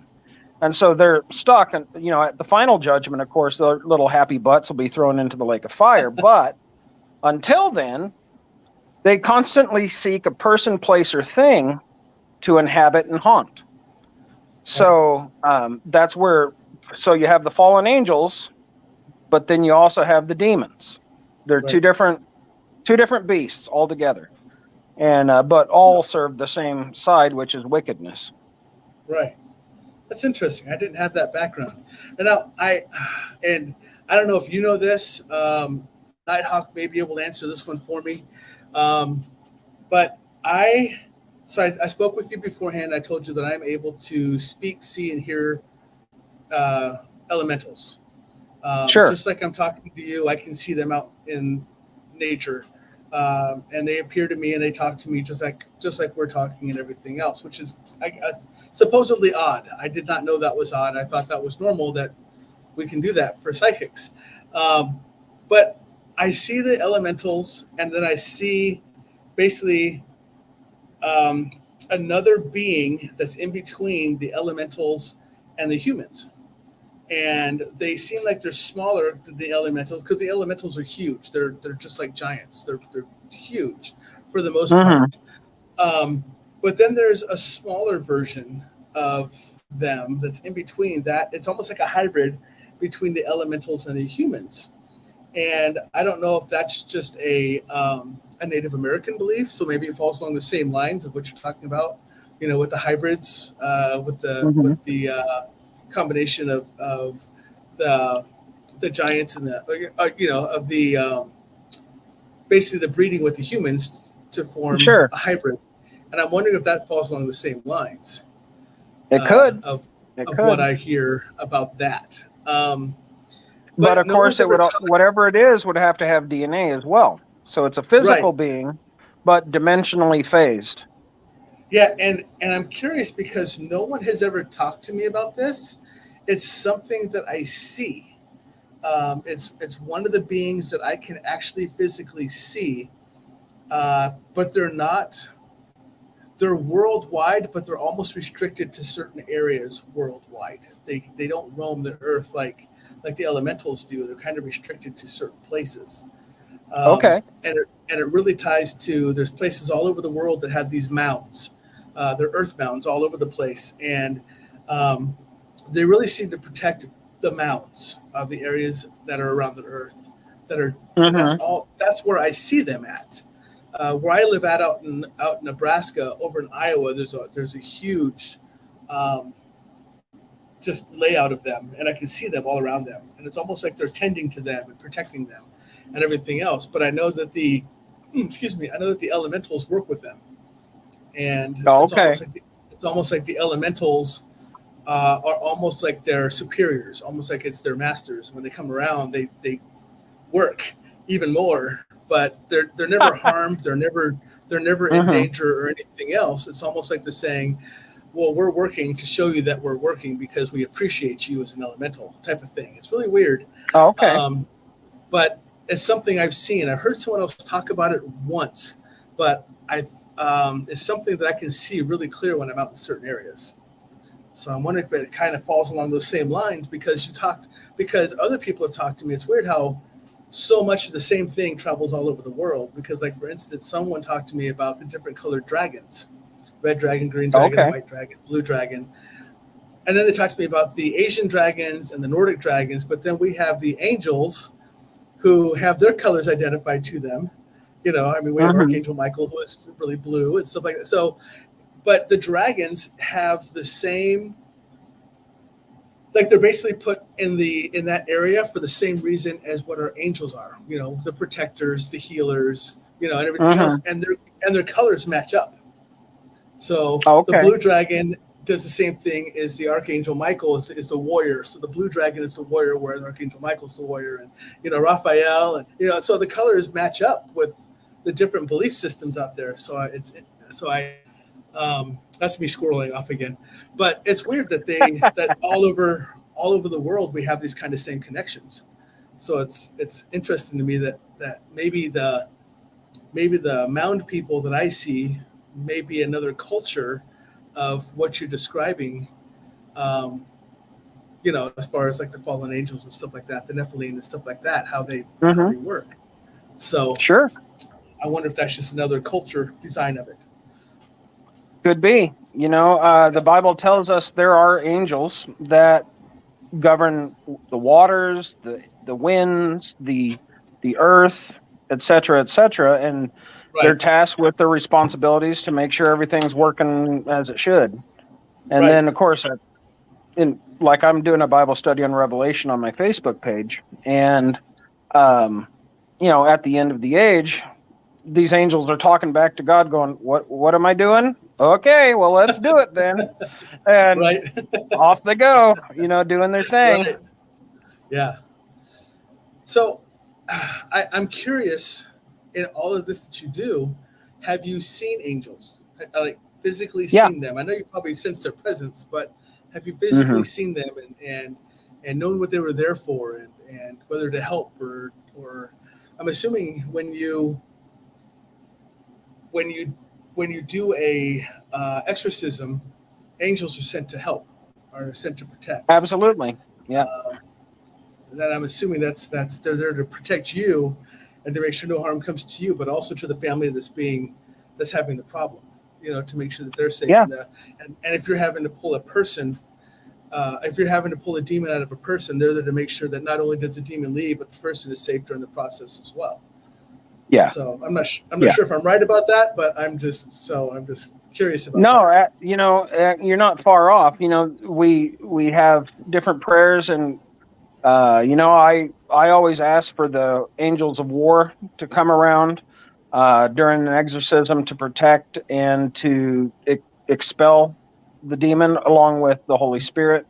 And so they're stuck. And, you know, at the final judgment, of course, the little happy butts will be thrown into the lake of fire. But until then, they constantly seek a person, place, or thing to inhabit and haunt. Right. So that's where, so you have the fallen angels, but then you also have the demons. They're Right. two different beasts altogether, and but all serve the same side, which is wickedness. Right. That's interesting. I didn't have that background. And now and I don't know if you know this. Nighthawk may be able to answer this one for me. Um, but I spoke with you beforehand. I told you that I'm able to speak, see, and hear elementals. Sure. Just like I'm talking to you, I can see them out in nature, and they appear to me and they talk to me just like we're talking and everything else, which is supposedly odd. I did not know that was odd. I thought that was normal that we can do that for psychics, but I see the elementals, and then I see basically another being that's in between the elementals and the humans, and they seem like they're smaller than the elementals because the elementals are huge. They're just like giants. They're huge for the most Mm-hmm. part. Um, but then there's a smaller version of them that's in between that. It's almost like a hybrid between the elementals and the humans. And I don't know if that's just a Native American belief. So maybe it falls along the same lines of what you're talking about. You know, with the hybrids, Mm-hmm. with the combination of the the giants and the you know of the basically the breeding with the humans to form Sure. a hybrid. And I'm wondering if that falls along the same lines It could. of It what could. I hear about that. But But of no course, one's it ever would, talked. whatever it is would have to have DNA as well. So it's a Right. physical being, but dimensionally phased. Yeah, and I'm curious because no one has ever talked to me about this. It's something that I see. It's one of the beings that I can actually physically see, but they're not. they're worldwide, but they're almost restricted to certain areas worldwide. They don't roam the earth like the elementals do. They're kind of restricted to certain places. Okay. And it really ties to, there's places all over the world that have these mounds. They're earth mounds all over the place. And they really seem to protect the mounds of the areas that are around the earth. And that's where I see them at. Where I live out in Nebraska, over in Iowa, there's a huge just layout of them, and I can see them all around them. And it's almost like they're tending to them and protecting them and everything else. But I know that the elementals work with them, and it's almost like the elementals are almost like their superiors, almost like it's their masters. When they come around, they work even more, but they're never harmed. They're never in danger or anything else. It's almost like they're saying, well, we're working to show you that we're working because we appreciate you as an elemental, type of thing. It's really weird. Oh, okay. But it's something I've seen. I heard someone else talk about it once, but it's something that I can see really clear when I'm out in certain areas. So I'm wondering if it kind of falls along those same lines, because other people have talked to me. It's weird how so much of the same thing travels all over the world. Because, like, for instance, someone talked to me about the different colored dragons: red dragon, green dragon, white dragon, blue dragon. And then they talked to me about the Asian dragons and the Nordic dragons. But then we have the angels who have their colors identified to them. We have Archangel Michael, who is really blue and stuff like that. So, but the dragons have the same, like, they're basically put in that area for the same reason as what our angels are. The protectors, the healers, and everything else, and their colors match up. So the blue dragon does the same thing as the Archangel Michael is the warrior. So the blue dragon is the warrior, whereas Archangel Michael is the warrior, and Raphael, and so the colors match up with the different belief systems out there. So that's me squirreling off again. But it's weird that that all over the world we have these kind of same connections. So it's interesting to me that maybe the mound people that I see may be another culture of what you're describing, as far as like the fallen angels and stuff like that, the Nephilim and stuff like that, how they work. So sure, I wonder if that's just another culture design of it. Could be. The Bible tells us there are angels that govern the waters, the winds, the earth, etc., and they're tasked with their responsibilities to make sure everything's working as it should. And then, of course, I'm doing a Bible study on Revelation on my Facebook page, and at the end of the age, these angels are talking back to God, going, "What am I doing? Okay, well, let's do it then." And off they go, doing their thing. Right. Yeah. So I'm curious, in all of this that you do, have you seen angels? Like, physically seen them? I know you probably sense their presence, but have you physically seen them and known what they were there for, and whether to help or I'm assuming when you do a exorcism, angels are sent to help, are sent to protect. Absolutely. Yeah. That I'm assuming that's they're there to protect you and to make sure no harm comes to you, but also to the family that's having the problem, to make sure that they're safe. Yeah. And if you're having to pull a person, if you're having to pull a demon out of a person, they're there to make sure that not only does the demon leave, but the person is safe during the process as well. Yeah. So I'm not sure if I'm right about that, but I'm just curious about that. No, you're not far off. We have different prayers, and I always ask for the angels of war to come around during an exorcism to protect and to expel the demon along with the Holy Spirit.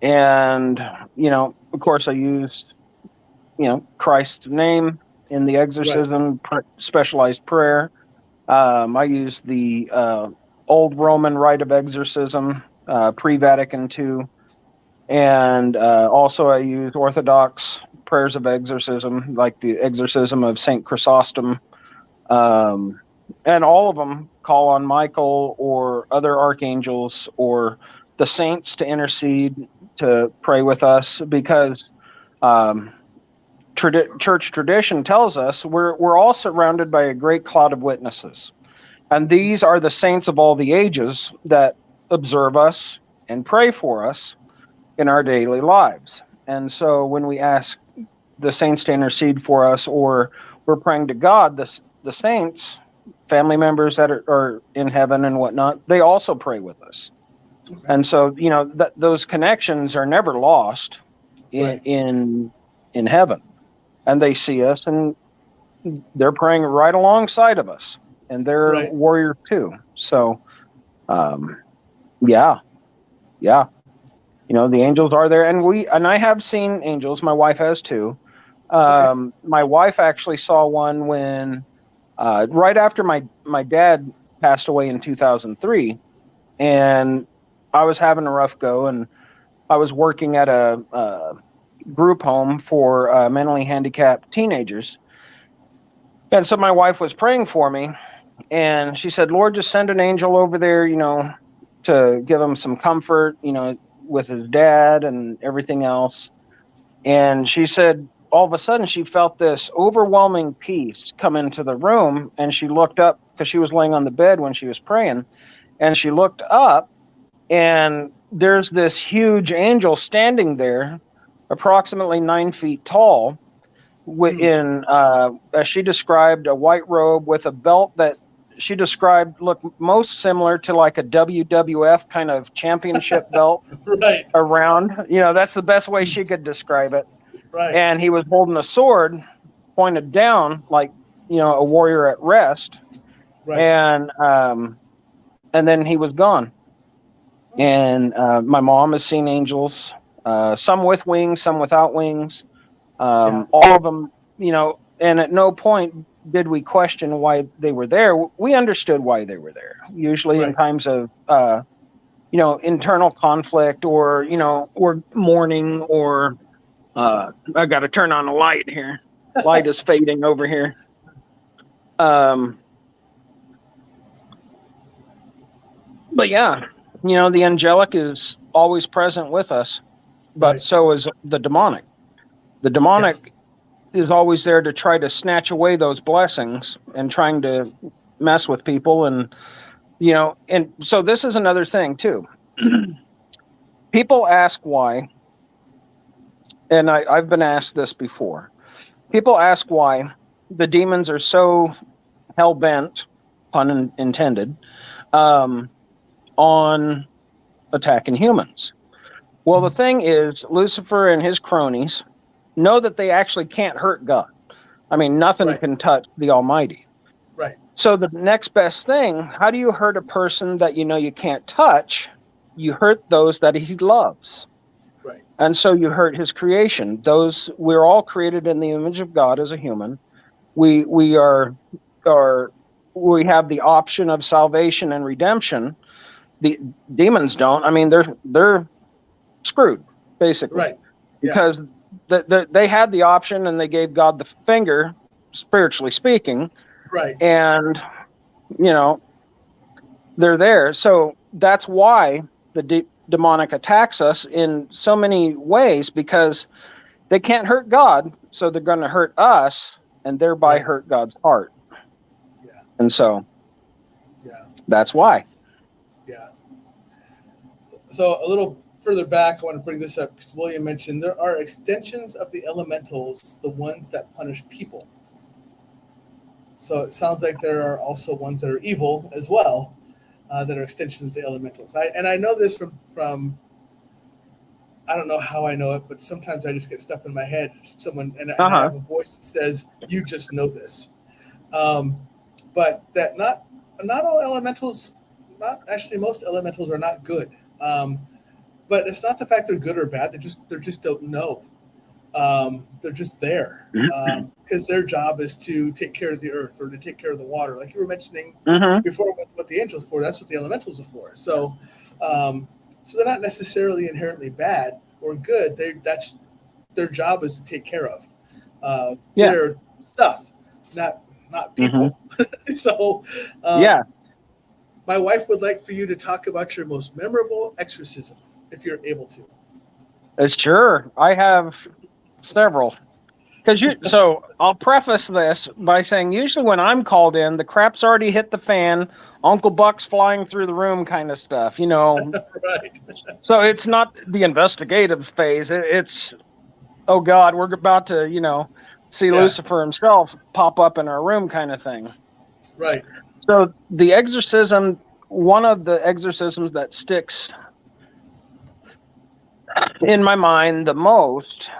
And, of course I use, Christ's name in the exorcism, specialized prayer. I use the old Roman rite of exorcism, pre-Vatican II. And also I use Orthodox prayers of exorcism, like the exorcism of St. Chrysostom. And all of them call on Michael or other archangels or the saints to intercede, to pray with us, because church tradition tells us we're all surrounded by a great cloud of witnesses. And these are the saints of all the ages that observe us and pray for us in our daily lives. And so when we ask the saints to intercede for us, or we're praying to God, the saints, family members that are in heaven and whatnot, they also pray with us. Okay. And so, those connections are never lost in heaven. And they see us, and they're praying right alongside of us, and they're warriors too. So, yeah. The angels are there, and I have seen angels. My wife has too. My wife actually saw one when, right after my dad passed away in 2003, and I was having a rough go, and I was working at a group home for mentally handicapped teenagers. And so my wife was praying for me, and she said, Lord, just send an angel over there, to give him some comfort, with his dad and everything else. And she said, all of a sudden, she felt this overwhelming peace come into the room, and she looked up, because she was laying on the bed when she was praying, and she looked up, and there's this huge angel standing there, approximately 9 feet tall, in, as she described, a white robe with a belt that she described looked most similar to like a WWF kind of championship belt around. That's the best way she could describe it. Right. And he was holding a sword pointed down, like, a warrior at rest. Right. And then he was gone. And my mom has seen angels, some with wings, some without wings. All of them, and at no point did we question why they were there. We understood why they were there, usually in times of, internal conflict, or, or mourning, or I got to turn on the light here. Light is fading over here. But yeah, the angelic is always present with us, but so is the demonic. The demonic is always there to try to snatch away those blessings and trying to mess with people. And, and so this is another thing too. People ask why, and I've been asked this before. People ask why the demons are so hell-bent, pun intended, on attacking humans. Well, the thing is, Lucifer and his cronies know that they actually can't hurt God. I mean, nothing can touch the Almighty. Right. So the next best thing, how do you hurt a person that you can't touch? You hurt those that he loves. Right. And so you hurt his creation. We're all created in the image of God as a human. We have the option of salvation and redemption. The demons don't. I mean, they're screwed, basically. Right. Because they had the option, and they gave God the finger, spiritually speaking. Right. And, they're there. So that's why the demonic attacks us in so many ways, because they can't hurt God. So they're going to hurt us, and thereby hurt God's heart. Yeah. And so that's why. Yeah. So a little further back, I want to bring this up because William mentioned there are extensions of the elementals, the ones that punish people. So it sounds like there are also ones that are evil as well, that are extensions of the elementals. I know this from I don't know how I know it, but sometimes I just get stuff in my head. And I have a voice that says, "You just know this," but that not all elementals, not actually most elementals are not good. But it's not the fact they're good or bad. They just don't know. They're just there because their job is to take care of the earth or to take care of the water, like you were mentioning before. What the angels for? That's what the elementals are for. So, so they're not necessarily inherently bad or good. Their job is to take care of their stuff, not people. So My wife would like for you to talk about your most memorable exorcism, if you're able to. Sure, I have several. So I'll preface this by saying usually when I'm called in, the crap's already hit the fan, Uncle Buck's flying through the room kind of stuff, Right. So it's not the investigative phase. It's, oh God, we're about to, see Yeah. Lucifer himself pop up in our room kind of thing. Right. So one of the exorcisms that sticks in my mind the most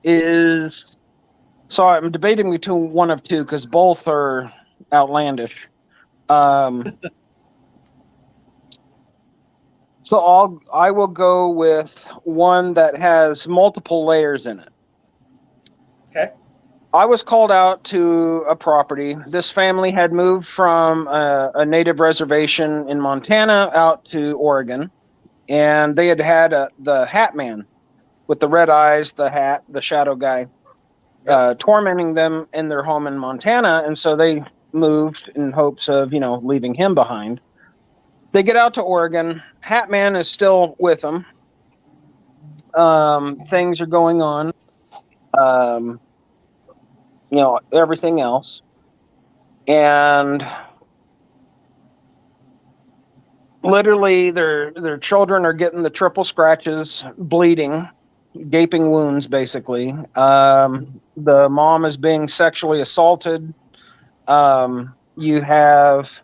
is, so I'm debating between one of two because both are outlandish. So I will go with one that has multiple layers in it. Okay. I was called out to a property. This family had moved from a native reservation in Montana out to Oregon, and they had the Hat Man with the red eyes, the hat, the shadow guy, tormenting them in their home in Montana, and so they moved in hopes of leaving him behind. They get out to Oregon. Hat Man is still with them. Things are going on. Everything else. And literally their children are getting the triple scratches, bleeding, gaping wounds, basically. The mom is being sexually assaulted. You have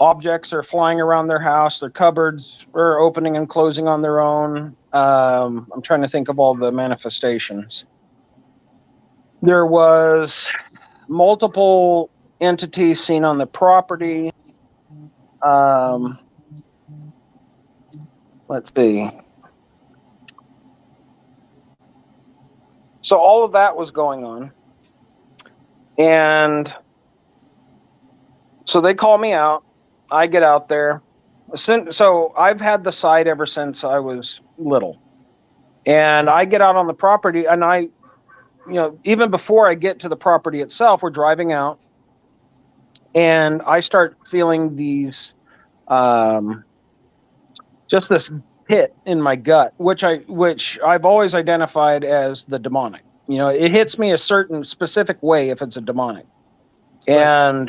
objects are flying around their house. Their cupboards are opening and closing on their own. I'm trying to think of all the manifestations. There was multiple entities seen on the property. Let's see. So all of that was going on. And so they call me out. I get out there. So I've had the site ever since I was little. And I get out on the property, and even before I get to the property itself, we're driving out. And I start feeling these, just this hit in my gut, which I've always identified as the demonic. It hits me a certain specific way if it's a demonic. Right.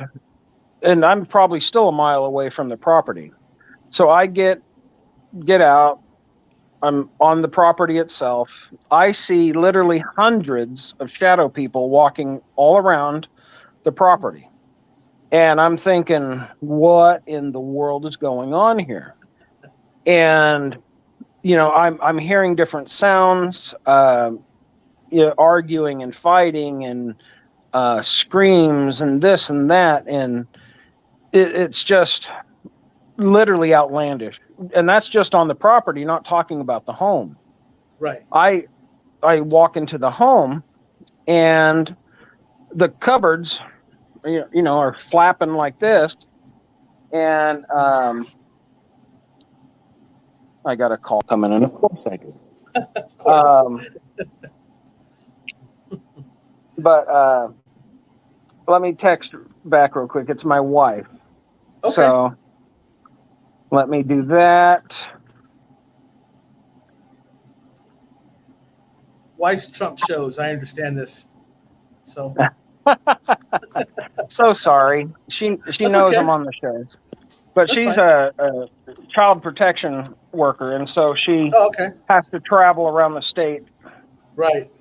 And I'm probably still a mile away from the property. So I get out. I'm on the property itself. I see literally hundreds of shadow people walking all around the property. And I'm thinking, what in the world is going on here? And, I'm hearing different sounds, arguing and fighting and screams and this and that. And it's just literally outlandish. And that's just on the property, not talking about the home. Right. I walk into the home, and the cupboards, are flapping like this. And I got a call coming in. Of course I do. Of course. But let me text back real quick. It's my wife. Okay. So let me do that. Wife's Trump shows. I understand this. So. So sorry. She knows okay. I'm on the show. But That's she's fine. a child protection worker, and so she okay. has to travel around the state. Right.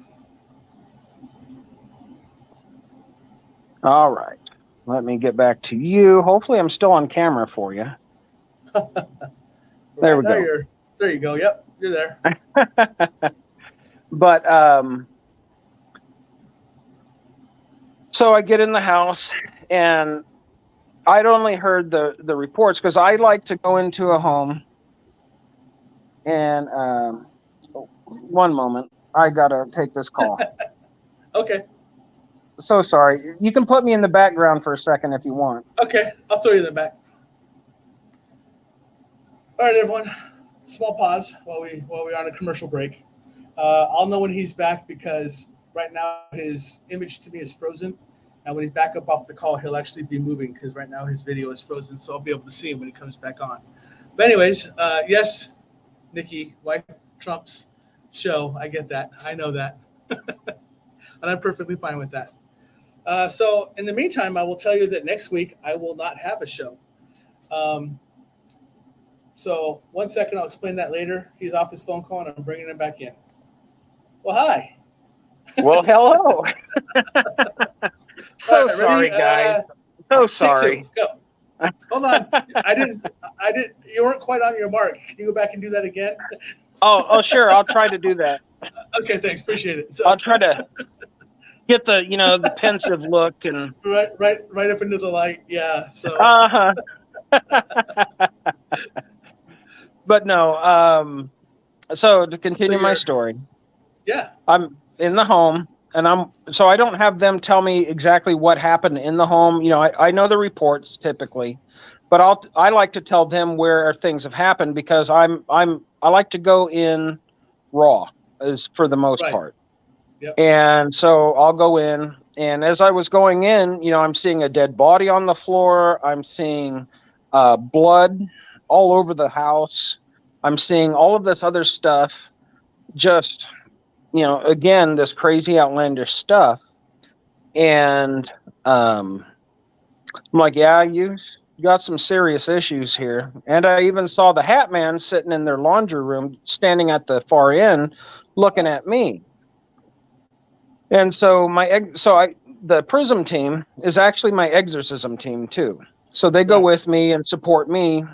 All right. Let me get back to you. Hopefully I'm still on camera for you. There we go. There you go. Yep, you're there. But so I get in the house, and I'd only heard the reports because I like to go into a home and one moment, I gotta take this call. Okay. So sorry. You can put me in the background for a second if you want. Okay, I'll throw you in the back. All right, everyone. Small pause while we're on a commercial break. I'll know when he's back because right now his image to me is frozen, And when he's back up off the call, he'll actually be moving because right now his video is frozen. So I'll be able to see him when he comes back on. But anyways, yes, Nikki, wife Trump's show. I get that. I know that. And I'm perfectly fine with that. So in the meantime, I will tell you that next week I will not have a show. So 1 second, I'll explain that later. He's off his phone call and I'm bringing him back in. Well, hi. Well, hello. So right, sorry, guys. So sorry. Go. Hold on. I didn't. You weren't quite on your mark. Can you go back and do that again? Oh, sure. I'll try to do that. Okay, thanks. Appreciate it. So, I'll try to get the pensive look and right up into the light. Yeah. So. But no. So to continue my story. Yeah. I'm in the home, and I don't have them tell me exactly what happened in the home. I know the reports typically, but I like to tell them where things have happened because I like to go in raw as for the most part. Yep. And so I'll go in, and as I was going in, I'm seeing a dead body on the floor. I'm seeing blood all over the house. I'm seeing all of this other stuff, just, again, this crazy outlandish stuff. And I'm like, yeah, you got some serious issues here. And I even saw the Hat Man sitting in their laundry room, standing at the far end, looking at me. And so the Prism team is actually my exorcism team too. So they go with me and support me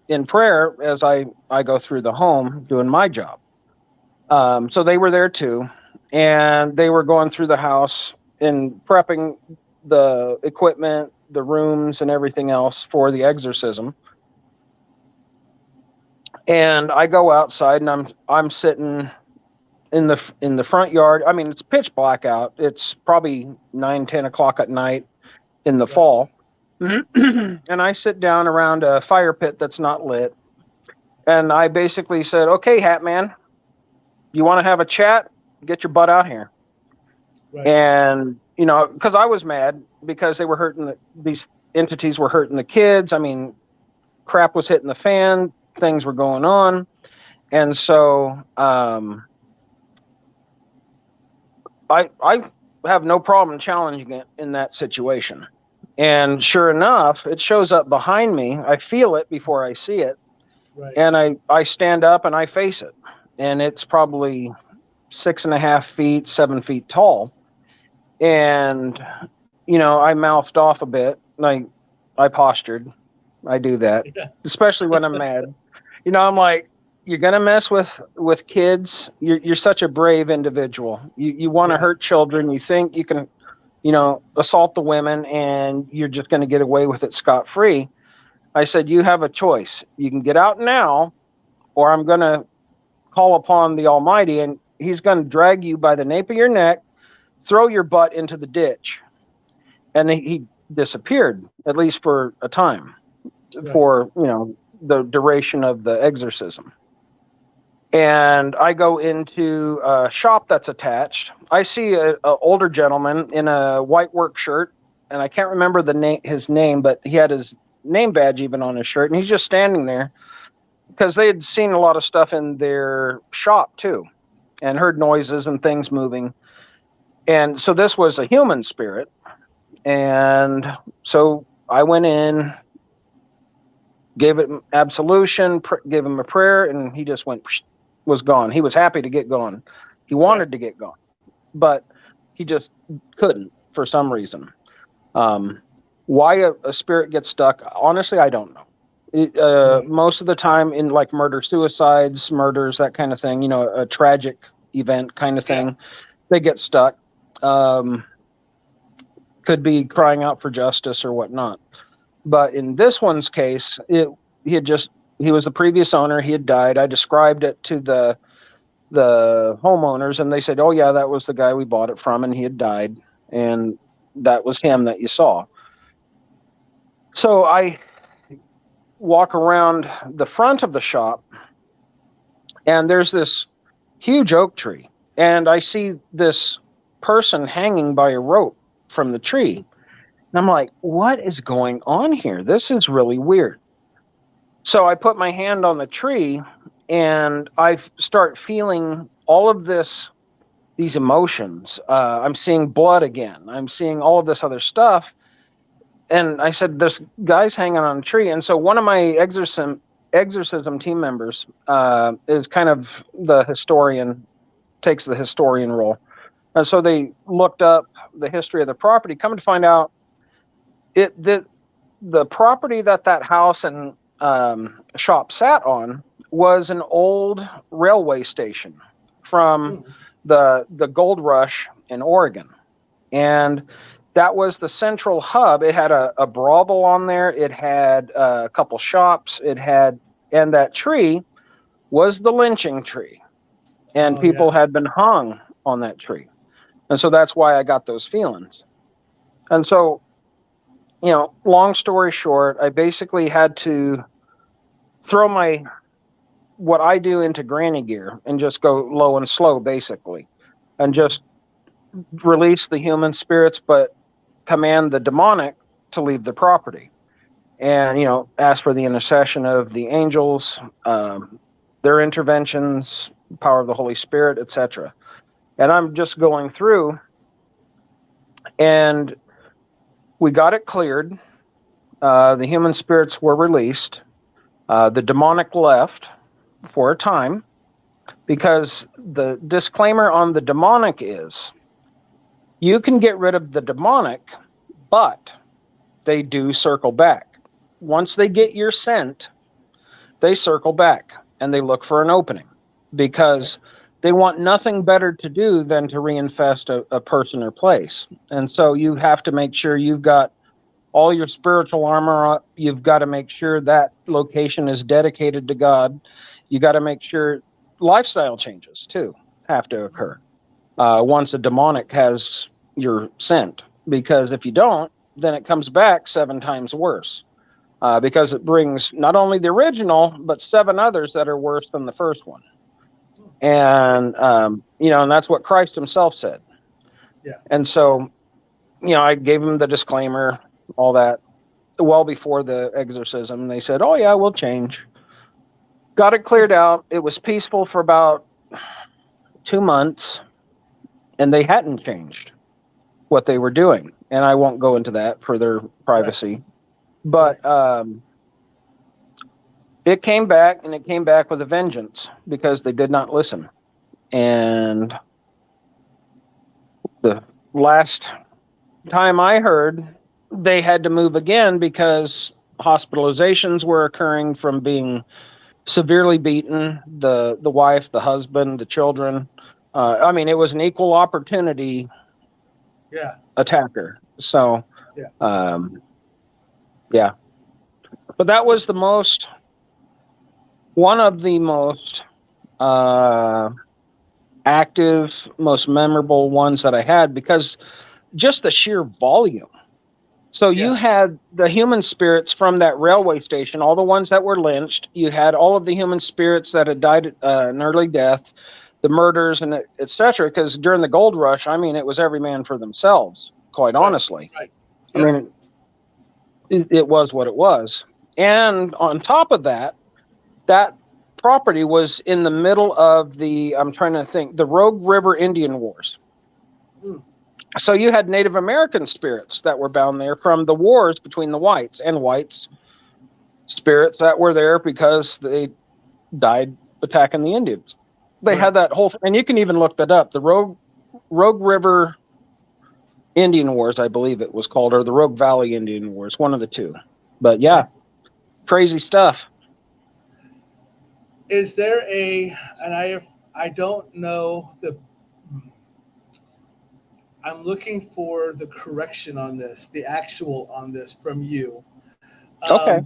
in prayer as I go through the home doing my job. So they were there too, and they were going through the house and prepping the equipment, the rooms, and everything else for the exorcism. And I go outside, and I'm sitting in the front yard. I mean, it's pitch black out. It's probably 9-10 o'clock at night in the fall. And I sit down around a fire pit that's not lit. And I basically said, okay, Hat Man, you want to have a chat? Get your butt out here. Right. And, because I was mad because they were hurting, these entities were hurting the kids. I mean, crap was hitting the fan. Things were going on. And so I have no problem challenging it in that situation. And sure enough, it shows up behind me. I feel it before I see it. Right. And I stand up and I face it. And it's probably 6.5 feet, 7 feet tall. And, I mouthed off a bit. And I postured. I do that, especially when I'm mad. I'm like, you're going to mess with kids. You're such a brave individual. You want to hurt children. You think you can, assault the women and you're just going to get away with it scot-free. I said, you have a choice. You can get out now, or I'm going to call upon the Almighty, and he's going to drag you by the nape of your neck, throw your butt into the ditch. And he disappeared, at least for a time, for, the duration of the exorcism. And I go into a shop that's attached. I see a older gentleman in a white work shirt, and I can't remember his name, but he had his name badge even on his shirt, and he's just standing there because they had seen a lot of stuff in their shop too, and heard noises and things moving. And so this was a human spirit. And so I went in, gave it absolution, gave him a prayer, and he just was gone. He was happy to get gone. He wanted to get gone, but he just couldn't for some reason. Why a spirit gets stuck, honestly, I don't know. Most of the time in like suicides, murders, that kind of thing, a tragic event kind of thing, they get stuck. Could be crying out for justice or whatnot. But in this one's case, he was the previous owner. He had died. I described it to the homeowners, and they said, oh yeah, that was the guy we bought it from, and he had died. And that was him that you saw. So I walk around the front of the shop, and there's this huge oak tree, and I see this person hanging by a rope from the tree. And I'm like, what is going on here? This is really weird. So I put my hand on the tree and I start feeling all of these emotions. I'm seeing blood again. I'm seeing all of this other stuff. And I said, there's guys hanging on a tree. And so one of my exorcism team members is kind of the historian, takes the historian role. And so they looked up the history of the property, coming to find out the property that house and shop sat on was an old railway station from the gold rush in Oregon. And that was the central hub. It had a brothel on there. It had a couple shops. And that tree was the lynching tree. And people had been hung on that tree. And so that's why I got those feelings. And so, long story short, I basically had to throw what I do into granny gear and just go low and slow, basically, and just release the human spirits, but command the demonic to leave the property. And, ask for the intercession of the angels, their interventions, power of the Holy Spirit, etc. And I'm just going through, and we got it cleared. The human spirits were released. The demonic left for a time, because the disclaimer on the demonic is you can get rid of the demonic, but they do circle back. Once they get your scent, they circle back and they look for an opening, because they want nothing better to do than to reinfest a person or place. And so you have to make sure you've got all your spiritual armor up. You've got to make sure that location is dedicated to God. You got to make sure lifestyle changes too have to occur once a demonic has your scent, because if you don't, then it comes back 7 times worse, because it brings not only the original but 7 others that are worse than the first one. And and that's what Christ himself said. And so I gave him the disclaimer, all that, well before the exorcism. They said, oh yeah, we'll change. Got it cleared out. It was peaceful for about 2 months, and they hadn't changed what they were doing. And I won't go into that for their privacy. But it came back, and it came back with a vengeance, because they did not listen. And the last time I heard, they had to move again because hospitalizations were occurring from being severely beaten, the wife, the husband, the children. It was an equal opportunity attacker. So, But that was one of the most active, most memorable ones that I had, because just the sheer volume. So you had the human spirits from that railway station, all the ones that were lynched. You had all of the human spirits that had died an early death, the murders, and etc. Because during the gold rush, it was every man for themselves, quite honestly. It was what it was. And on top of that, that property was in the middle of the Rogue River Indian Wars. So you had Native American spirits that were bound there from the wars between the whites, and whites spirits that were there because they died attacking the Indians. They had that whole, and you can even look that up, the Rogue River Indian Wars, I believe it was called, or the Rogue Valley Indian Wars, one of the two. But crazy stuff. Is there and I don't know I'm looking for the correction on this, the actual on this from you. Okay.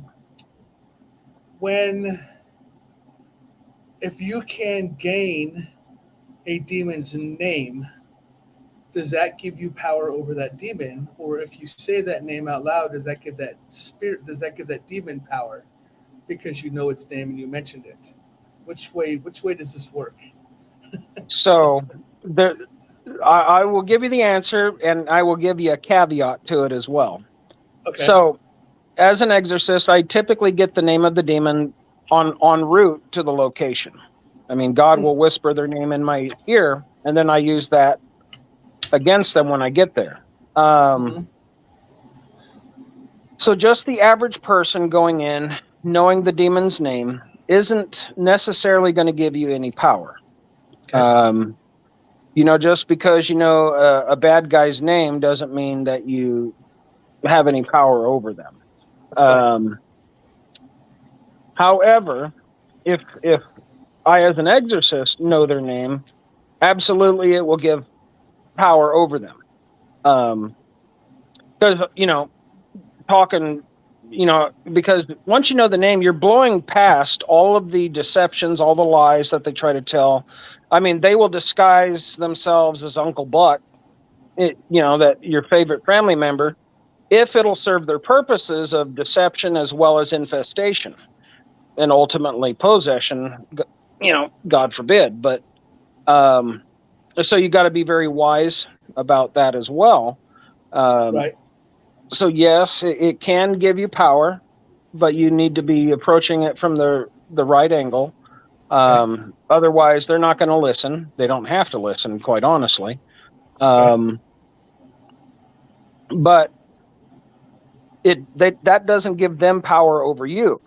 If you can gain a demon's name, does that give you power over that demon? Or if you say that name out loud, does that give that demon power because you know its name and you mentioned it? Which way does this work? So I will give you the answer, and I will give you a caveat to it as well. Okay. So, as an exorcist, I typically get the name of the demon en route to the location. I mean, God will whisper their name in my ear, and then I use that against them when I get there. So just the average person going in, knowing the demon's name, isn't necessarily going to give you any power. Okay. Just because you know a bad guy's name doesn't mean that you have any power over them. Right. However, if I, as an exorcist, know their name, absolutely it will give power over them. Because, talking, because once you know the name, you're blowing past all of the deceptions, all the lies that they try to tell. I mean, they will disguise themselves as Uncle Buck, that your favorite family member, if it'll serve their purposes of deception as well as infestation and ultimately possession, God forbid. But so you got to be very wise about that as well. Right. So yes, it can give you power, but you need to be approaching it from the right angle. Otherwise, they're not going to listen. They don't have to listen, quite honestly. But that doesn't give them power over you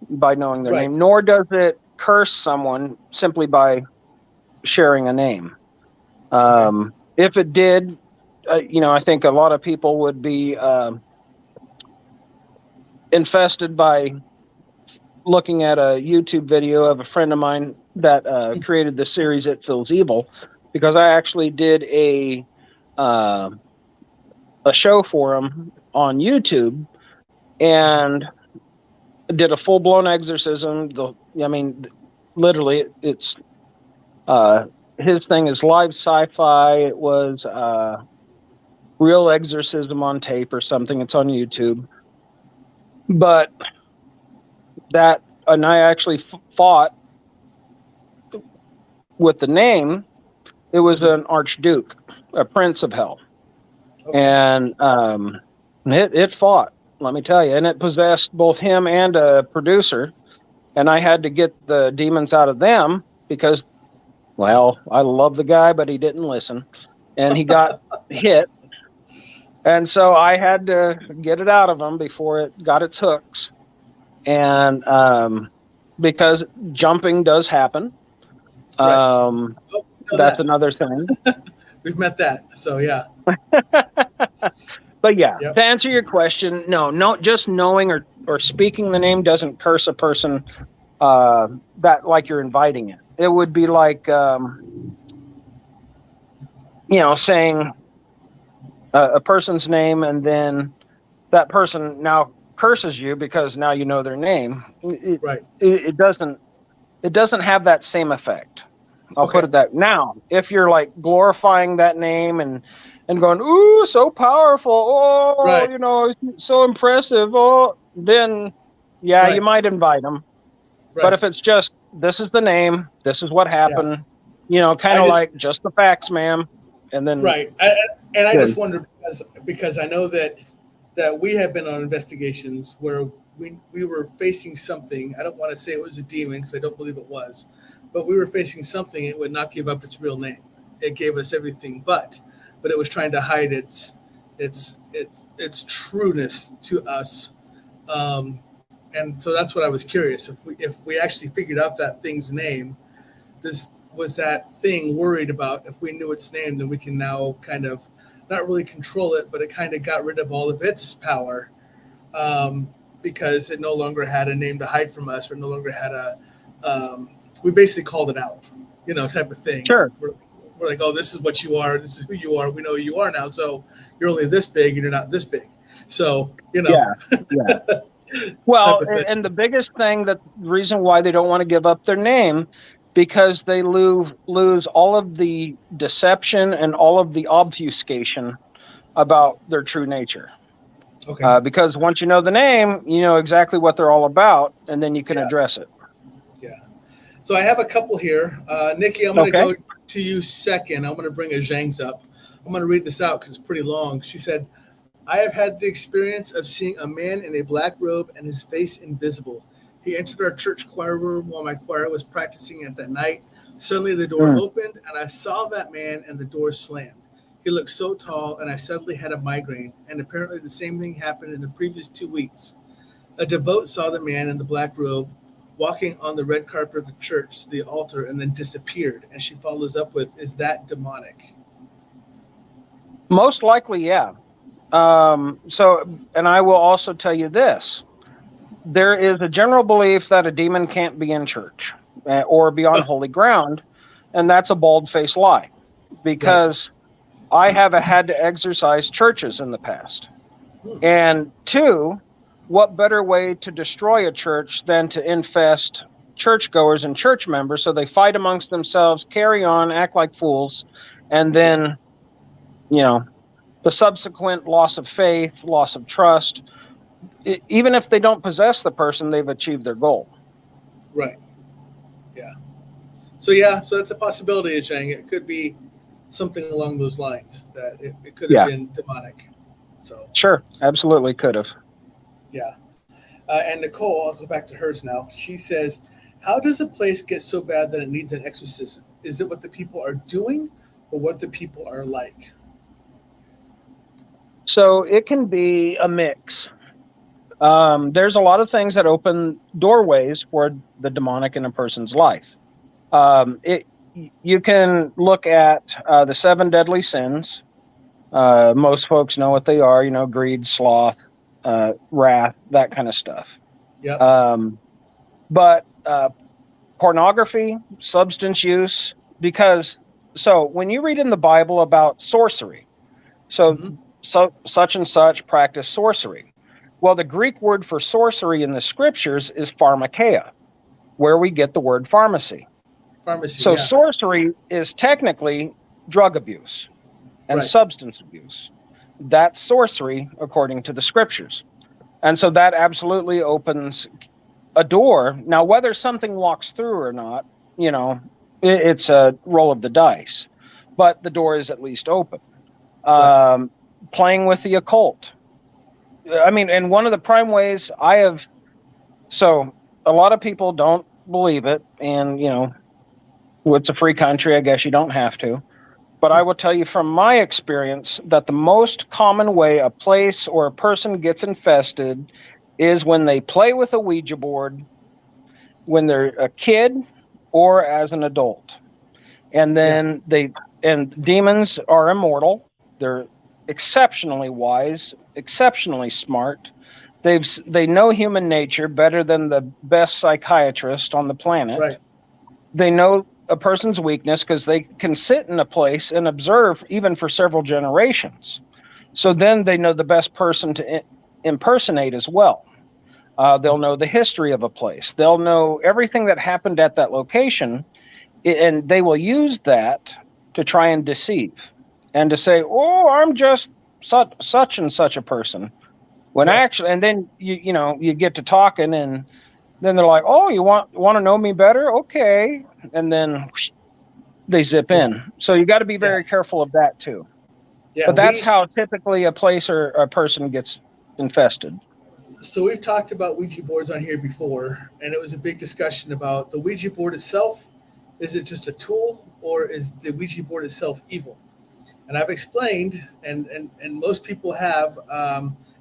by knowing their name, nor does it curse someone simply by sharing a name. If it did, I think a lot of people would be infested by looking at a YouTube video of a friend of mine that created the series It Feels Evil, because I actually did a show for him on YouTube and did a full-blown exorcism. Literally, it's his thing is live sci-fi. It was real exorcism on tape or something. It's on YouTube. But and I actually fought with the name. It was an archduke, a prince of hell. And it fought, let me tell you, and it possessed both him and a producer. And I had to get the demons out of them because, well, I love the guy, but he didn't listen, and he got hit. And so I had to get it out of him before it got its hooks. And because jumping does happen. That's another thing. We've met that. So, yeah. But yeah, to answer your question, no, just knowing or speaking the name doesn't curse a person that like you're inviting it. It would be like, saying a person's name and then that person now curses you because now you know their name. It doesn't have that same effect. I'll put it that. Now, if you're like glorifying that name and going, ooh, so powerful, oh, so impressive, oh, then you might invite them. But if it's just, this is the name, this is what happened, kind of like just the facts, ma'am, and then I just wonder because I know that we have been on investigations where we were facing something. I don't want to say it was a demon because I don't believe it was, but we were facing something. It would not give up its real name. It gave us everything, but it was trying to hide its trueness to us. And so that's what I was curious. If we actually figured out that thing's name, was that thing worried about if we knew its name, then we can now kind of not really control it, but it kind of got rid of all of its power because it no longer had a name to hide from us, or no longer had we basically called it out, type of thing. Sure. We're like, oh, this is what you are. This is who you are. We know who you are now. So you're only this big and you're not this big. So, Yeah. Well, and the biggest thing, the reason why they don't want to give up their name, because they lose all of the deception and all of the obfuscation about their true nature. Because once you know the name, you know exactly what they're all about, and then you can address it. Yeah. So I have a couple here. Nikki, I'm going to go to you second. I'm going to bring a Zhang's up. I'm going to read this out because it's pretty long. She said, I have had the experience of seeing a man in a black robe and his face invisible. He entered our church choir room while my choir was practicing at that night. Suddenly the door opened and I saw that man and the door slammed. He looked so tall and I suddenly had a migraine, and apparently the same thing happened in the previous 2 weeks. A devote saw the man in the black robe walking on the red carpet of the church to the altar and then disappeared. And she follows up with, is that demonic? Most likely, yeah. And I will also tell you this. There is a general belief that a demon can't be in church or be on holy ground, and that's a bald-faced lie, because I have had to exorcise churches in the past. And two, what better way to destroy a church than to infest churchgoers and church members so they fight amongst themselves, carry on, act like fools, and then, the subsequent loss of faith, loss of trust, even if they don't possess the person, they've achieved their goal. Right. Yeah. So that's a possibility, Chang. It could be something along those lines, that it could have been demonic. So sure, absolutely could have. Yeah. And Nicole, I'll go back to hers now. She says, how does a place get so bad that it needs an exorcism? Is it what the people are doing or what the people are like? So it can be a mix. There's a lot of things that open doorways for the demonic in a person's life. You can look at the 7 deadly sins. Most folks know what they are, greed, sloth, wrath, that kind of stuff. Yeah. But pornography, substance use, so when you read in the Bible about sorcery, so such and such practice sorcery. Well, the Greek word for sorcery in the scriptures is pharmakeia, where we get the word pharmacy. So sorcery is technically drug abuse and substance abuse. That's sorcery according to the scriptures. And so that absolutely opens a door. Now, whether something walks through or not, it's a roll of the dice, but the door is at least open. Playing with the occult. And one of the prime ways so a lot of people don't believe it, and, it's a free country, I guess you don't have to. But I will tell you from my experience that the most common way a place or a person gets infested is when they play with a Ouija board, when they're a kid or as an adult. And then demons are immortal. They're exceptionally wise, exceptionally smart. They know human nature better than the best psychiatrist on the planet. Right. They know a person's weakness because they can sit in a place and observe even for several generations. So then they know the best person to impersonate as well. They'll know the history of a place. They'll know everything that happened at that location, and they will use that to try and deceive and to say, oh, I'm just such and such a person. When actually, and then you get to talking, and then they're like, oh, you want to know me better? Okay. And then they zip in. So you got to be very careful of that too. Yeah, but that's how typically a place or a person gets infested. So we've talked about Ouija boards on here before, and it was a big discussion about the Ouija board itself. Is it just a tool, or is the Ouija board itself evil? And I've explained, and most people have,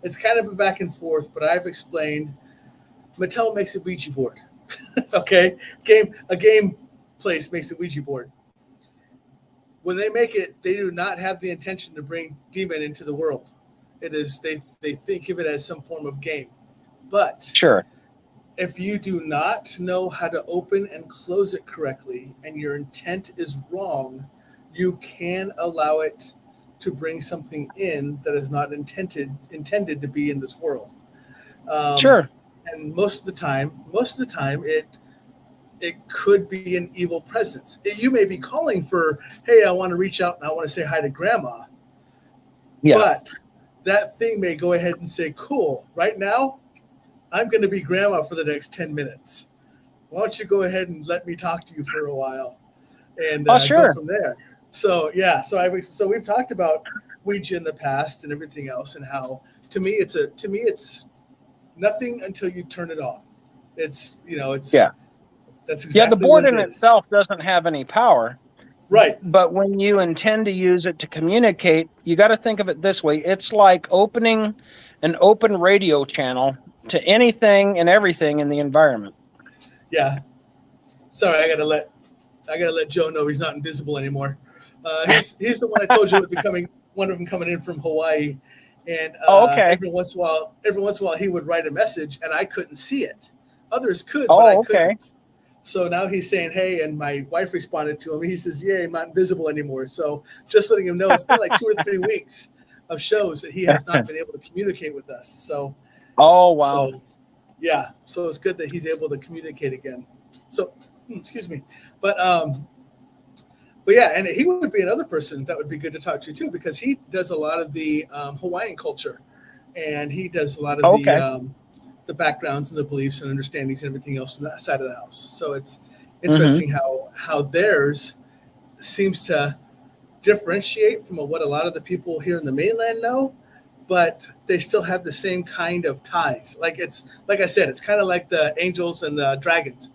it's kind of a back and forth, but I've explained, Mattel makes a Ouija board. Okay? A game place makes a Ouija board. When they make it, they do not have the intention to bring demon into the world. It is, they think of it as some form of game. But sure, if you do not know how to open and close it correctly, and your intent is wrong, you can allow it to bring something in that is not intended to be in this world. Sure. And most of the time, it could be an evil presence. You may be calling for, hey, I want to reach out and I want to say hi to grandma. Yeah. But that thing may go ahead and say, cool, right now, I'm going to be grandma for the next 10 minutes. Why don't you go ahead and let me talk to you for a while and sure. go from there. So, yeah, so we've talked about Ouija in the past and everything else, and how to me it's nothing until you turn it on. It's Yeah. that's Yeah, the exactly board what in it is. itself doesn't have any power. Right. But when you intend to use it to communicate, you got to think of it this way. It's like opening an open radio channel to anything and everything in the environment. Yeah. Sorry, I gotta let Joe know he's not invisible anymore. He's the one I told you would be coming. One of them coming in from Hawaii, and okay. every once in a while he would write a message, and I couldn't see it. Others could, but I couldn't. Okay. So now he's saying, "Hey," and my wife responded to him. He says, "Yeah, I'm not invisible anymore." So just letting him know, it's been like 2 or 3 weeks of shows that he has not been able to communicate with us. So, oh wow, so, yeah. So it's good that he's able to communicate again. So, excuse me, but yeah, and he would be another person that would be good to talk to too, because he does a lot of the Hawaiian culture, and he does a lot of the backgrounds and the beliefs and understandings and everything else from that side of the house. So it's interesting how theirs seems to differentiate from what a lot of the people here in the mainland know, but they still have the same kind of ties. Like I said, it's kind of like the angels and the dragons.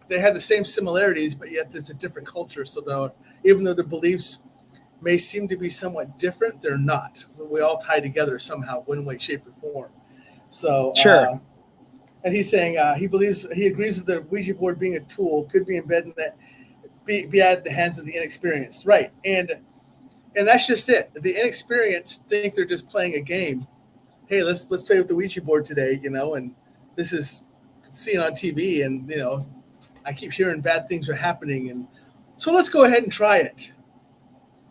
They have the same similarities, but yet it's a different culture. So even though the beliefs may seem to be somewhat different, they're not. We all tie together somehow, one way, shape, or form. So sure. And he's saying he agrees with the Ouija board being a tool, could be embedded in that, be at the hands of the inexperienced, right? And that's just it. The inexperienced think they're just playing a game. Hey, let's play with the Ouija board today, and this is seen on TV, and I keep hearing bad things are happening, and so let's go ahead and try it.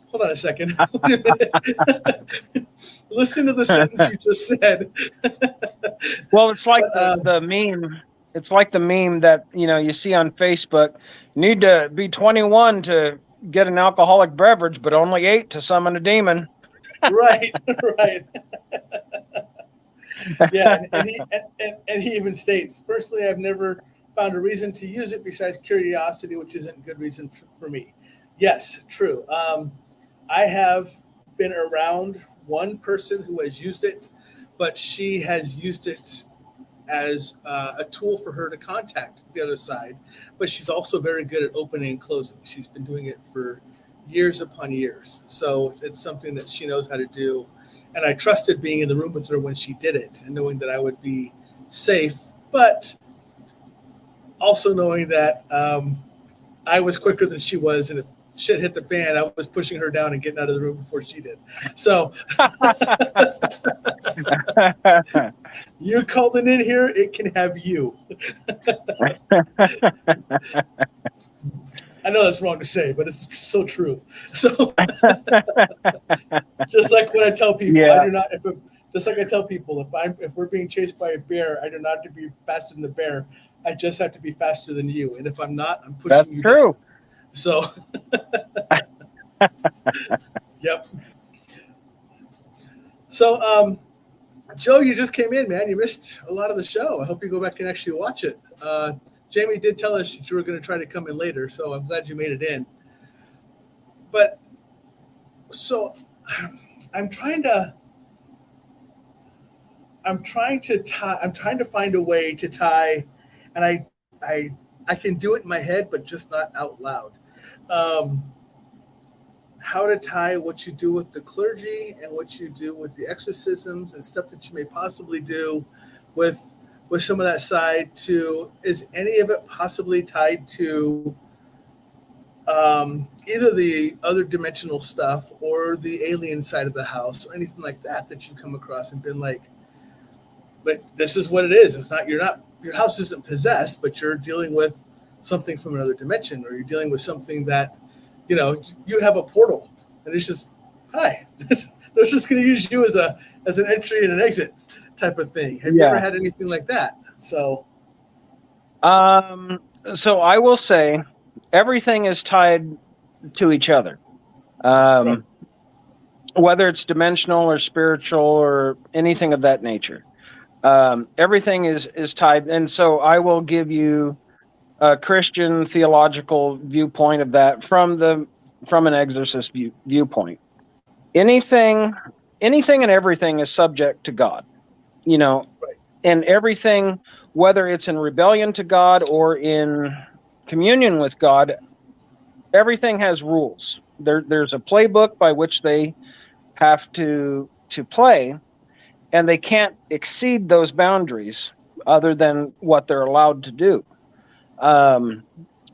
Hold on a second. Listen to the sentence you just said. Well, it's like the meme. It's like the meme that you see on Facebook. You need to be 21 to get an alcoholic beverage, but only 8 to summon a demon. Right. Yeah, and he even states, personally, I've never found a reason to use it besides curiosity, which isn't a good reason for me. Yes, true. I have been around one person who has used it, but she has used it as a tool for her to contact the other side. But she's also very good at opening and closing. She's been doing it for years upon years. So it's something that she knows how to do. And I trusted being in the room with her when she did it and knowing that I would be safe, but also knowing that I was quicker than she was. And if shit hit the fan, I was pushing her down and getting out of the room before she did. So you called it in here, it can have you. I know that's wrong to say, but it's so true. So just like when I tell people, I do not. Just like I tell people, if we're being chased by a bear, I do not have to be faster than the bear. I just have to be faster than you. And if I'm not, I'm pushing you true. down. So, yep. So, Joe, you just came in, man. You missed a lot of the show. I hope you go back and actually watch it. Jamie did tell us that you were going to try to come in later, so I'm glad you made it in. But so I'm trying to find a way to tie, and I can do it in my head, but just not out loud. How to tie what you do with the clergy and what you do with the exorcisms and stuff that you may possibly do with some of that side to, is any of it possibly tied to either the other dimensional stuff or the alien side of the house or anything like that you come across and been like, but this is what it is. It's not, your house isn't possessed, but you're dealing with something from another dimension, or you're dealing with something that, you have a portal and it's just, hi, they're just going to use you as an entry and an exit type of thing. Have you ever had anything like that? So I will say everything is tied to each other. Right. Whether it's dimensional or spiritual or anything of that nature. Everything is tied. And so I will give you a Christian theological viewpoint of that from an exorcist viewpoint. anything and everything is subject to God, Right. and everything, whether it's in rebellion to God or in communion with God, everything has rules. There's a playbook by which they have to play, and they can't exceed those boundaries other than what they're allowed to do.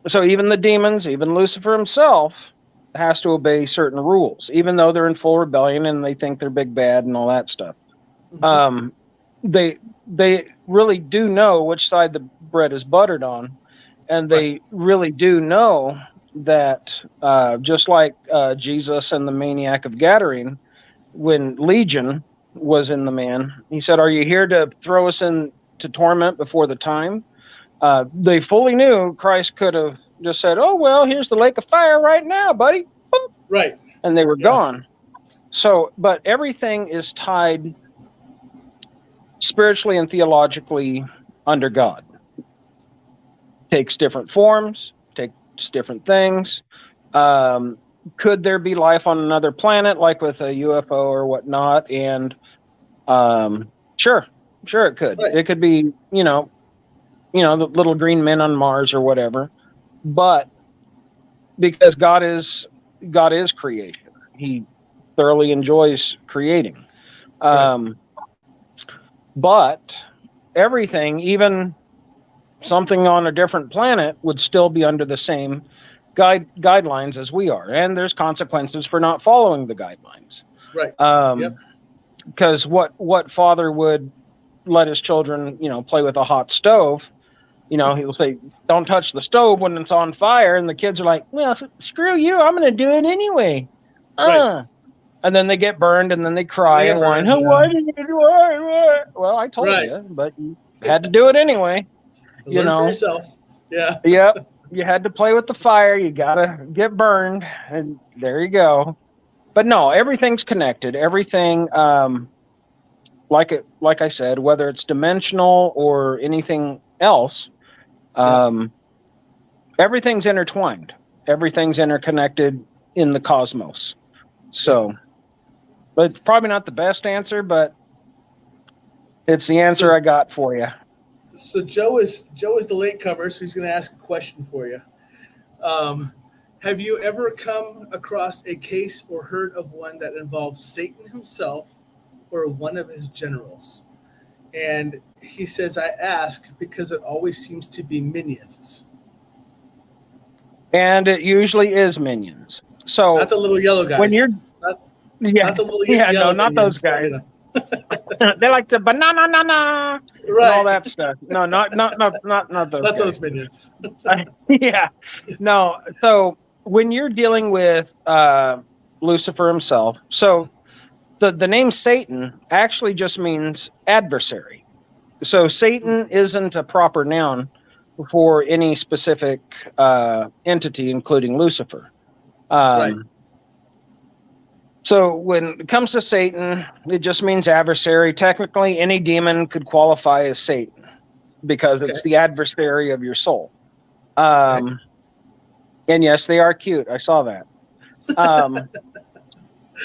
So even the demons, even Lucifer himself, has to obey certain rules, even though they're in full rebellion and they think they're big bad and all that stuff. Mhm. They really do know which side the bread is buttered on, and they really do know that just like Jesus and the maniac of Gadarene, when Legion was in the man, he said, "Are you here to throw us into torment before the time?" They fully knew Christ could have just said, "Oh, well, here's the lake of fire right now, buddy." Boop. Right. And they were Yeah. gone. So, but everything is tied spiritually and theologically under God. Takes different forms, takes different things. Could there be life on another planet, like with a UFO or whatnot? And sure it could. Right. It could be, the little green men on Mars or whatever. But because God is creation, He thoroughly enjoys creating. But everything, even something on a different planet, would still be under the same guidelines as we are, and there's consequences for not following the guidelines. Right. Because what father would let his children, play with a hot stove? He'll say, "Don't touch the stove when it's on fire," and the kids are like, "Well, screw you, I'm going to do it anyway." Right. And then they get burned, and then they cry and whine. Burned, Why did you do it? Well, I told you, but you had to do it anyway. Learn for yourself. Yeah. Yep. You had to play with the fire. You gotta get burned, and there you go. But no, everything's connected. Everything, like I said, whether it's dimensional or anything else, everything's intertwined. Everything's interconnected in the cosmos. So, but it's probably not the best answer, but it's the answer I got for you. So Joe is the latecomer, so he's going to ask a question for you. Have you ever come across a case or heard of one that involves Satan himself or one of his generals? And he says, I ask because it always seems to be minions. And it usually is minions. So not the little yellow guys. When you're not the little yellow not minions, those guys. They're like the banana and all that stuff. No, not those not guys. those minions. Yeah. No. So when you're dealing with Lucifer himself, so the name Satan actually just means adversary. So Satan isn't a proper noun for any specific entity, including Lucifer. Right. So when it comes to Satan, it just means adversary. Technically, any demon could qualify as Satan because it's the adversary of your soul. And yes, they are cute. I saw that.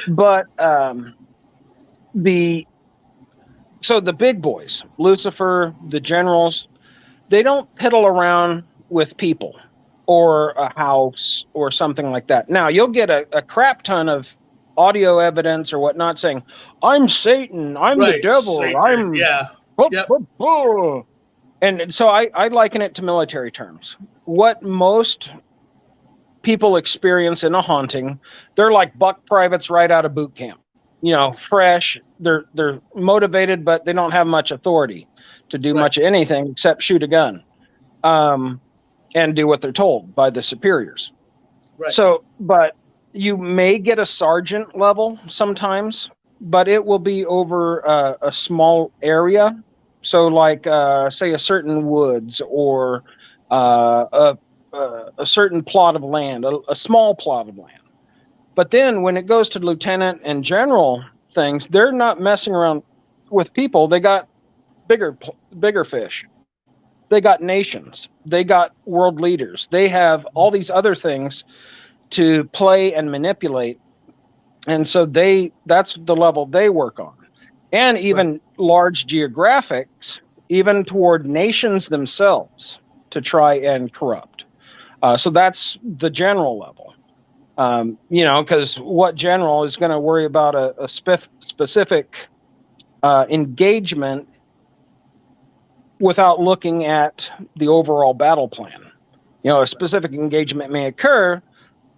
But the big boys, Lucifer, the generals, they don't piddle around with people or a house or something like that. Now, you'll get a crap ton of audio evidence or whatnot saying, "I'm Satan, I'm the devil, Satan. I'm..." Yeah. And so I liken it to military terms. What most people experience in a haunting, they're like buck privates right out of boot camp. Fresh. They're motivated, but they don't have much authority to do much of anything except shoot a gun, and do what they're told by the superiors. Right. So, but you may get a sergeant level sometimes, but it will be over a small area. So, like say a certain woods or a certain plot of land, a small plot of land. But then when it goes to lieutenant and general things, they're not messing around with people. They got bigger fish. They got nations. They got world leaders. They have all these other things to play and manipulate. And so that's the level they work on. And even large geographics, even toward nations themselves to try and corrupt. So that's the general level. Because what general is going to worry about a specific engagement without looking at the overall battle plan? A specific engagement may occur,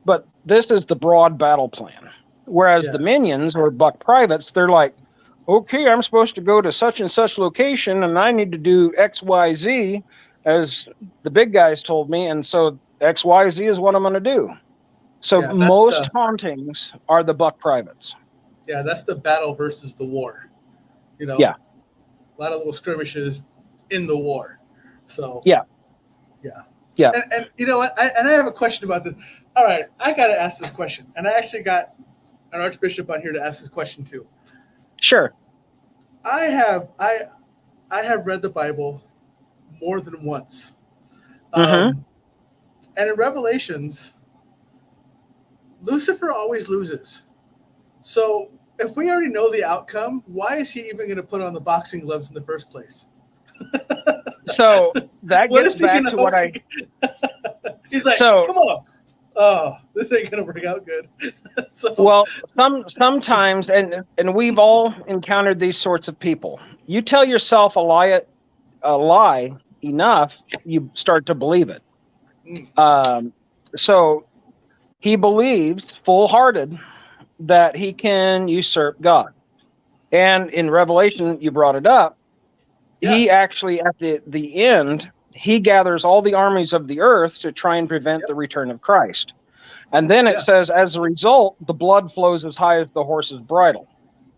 but this is the broad battle plan. Whereas the minions or buck privates, they're like, okay, I'm supposed to go to such and such location and I need to do X, Y, Z as the big guys told me. And so X, Y, Z is what I'm going to do. So most hauntings are the buck privates. Yeah, that's the battle versus the war. Yeah. A lot of little skirmishes in the war. So yeah. And you know what? I have a question about this. All right, I got to ask this question, and I actually got an archbishop on here to ask this question too. Sure. I have read the Bible more than once, and in Revelations, Lucifer always loses. So if we already know the outcome, why is he even going to put on the boxing gloves in the first place? So that gets back to what He's like, come on. Oh, this ain't going to work out good. Well, sometimes, and we've all encountered these sorts of people. You tell yourself a lie enough, you start to believe it. So he believes full-hearted that he can usurp God. And in Revelation, you brought it up, he actually, at the end, he gathers all the armies of the earth to try and prevent the return of Christ. And then it says, as a result, the blood flows as high as the horse's bridle.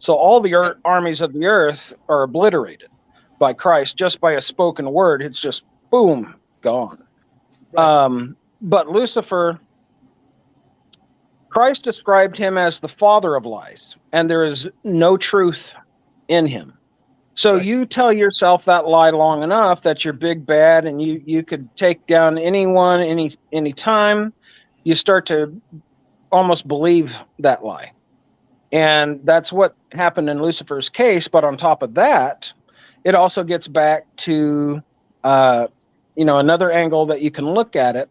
So all the armies of the earth are obliterated by Christ just by a spoken word. It's just, boom, gone. But Lucifer, Christ described him as the father of lies, and there is no truth in him. So you tell yourself that lie long enough that you're big bad and you could take down anyone, any time, you start to almost believe that lie. And that's what happened in Lucifer's case. But on top of that, it also gets back to, another angle that you can look at it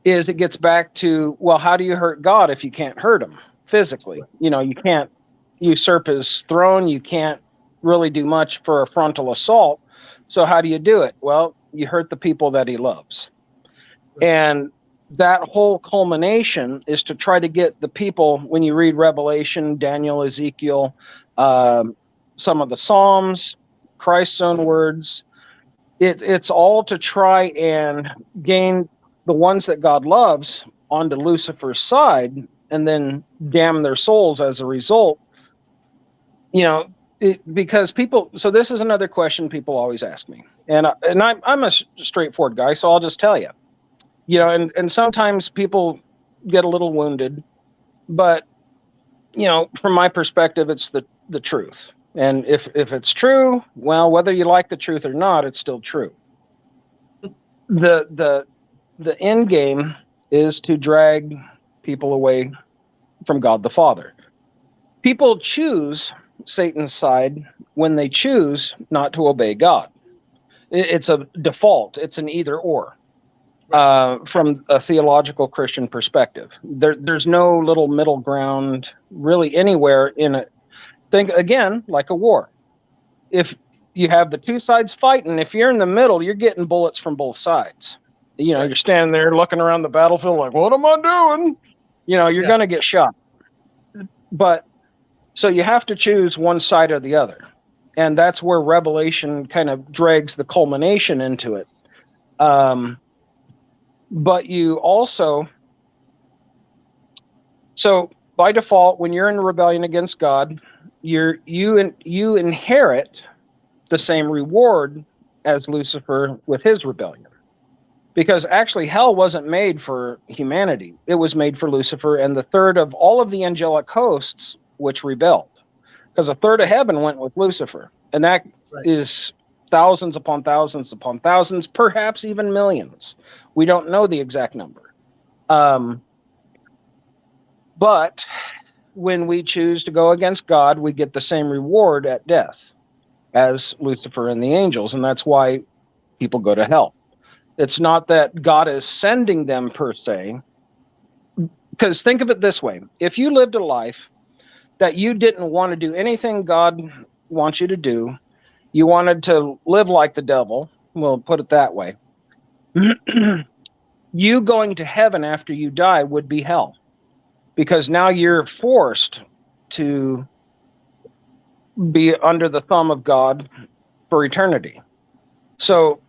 is it gets back to, well, how do you hurt God if you can't hurt him physically? You can't usurp his throne. You can't really do much for a frontal assault. So how do you do it? Well, you hurt the people that he loves. And that whole culmination is to try to get the people, when you read Revelation, Daniel, Ezekiel, some of the Psalms, Christ's own words, it's all to try and gain the ones that God loves onto Lucifer's side and then damn their souls as a result. Because people, so this is another question people always ask me, and I'm a straightforward guy, so I'll just tell you, and sometimes people get a little wounded, but from my perspective, it's the truth, and if it's true, well, whether you like the truth or not, it's still true. The end game is to drag people away from God the Father. People choose Satan's side when they choose not to obey God. It's a default. It's an either or from a theological Christian perspective. There's no little middle ground really anywhere in it. Think again, like a war. If you have the two sides fighting, if you're in the middle, you're getting bullets from both sides. You're standing there looking around the battlefield like, what am I doing? You're going to get shot. But so you have to choose one side or the other. And that's where Revelation kind of drags the culmination into it. But you also, so by default, when you're in rebellion against God, you inherit the same reward as Lucifer with his rebellion. Because actually hell wasn't made for humanity. It was made for Lucifer and the third of all of the angelic hosts which rebelled. Because a third of heaven went with Lucifer. And that is thousands upon thousands upon thousands, perhaps even millions. We don't know the exact number. But when we choose to go against God, we get the same reward at death as Lucifer and the angels, and that's why people go to hell. It's not that God is sending them per se, because think of it this way. If you lived a life that you didn't want to do anything God wants you to do, you wanted to live like the devil, we'll put it that way, you going to heaven after you die would be hell, because now you're forced to be under the thumb of God for eternity. So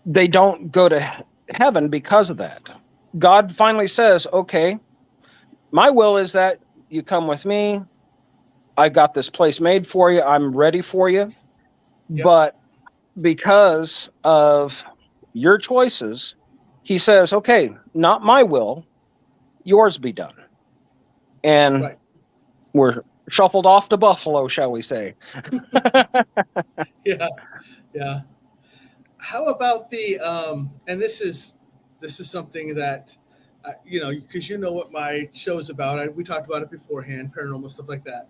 they don't go to heaven because of that. God finally says, okay, my will is that you come with me. I got this place made for you. I'm ready for you. Yep. But because of your choices, he says, okay, not my will, yours be done. And Right. we're shuffled off to Buffalo, shall we say. Yeah. Yeah. How about the and this is something that you know, because you know what my show's about. We talked about it beforehand, paranormal stuff like that.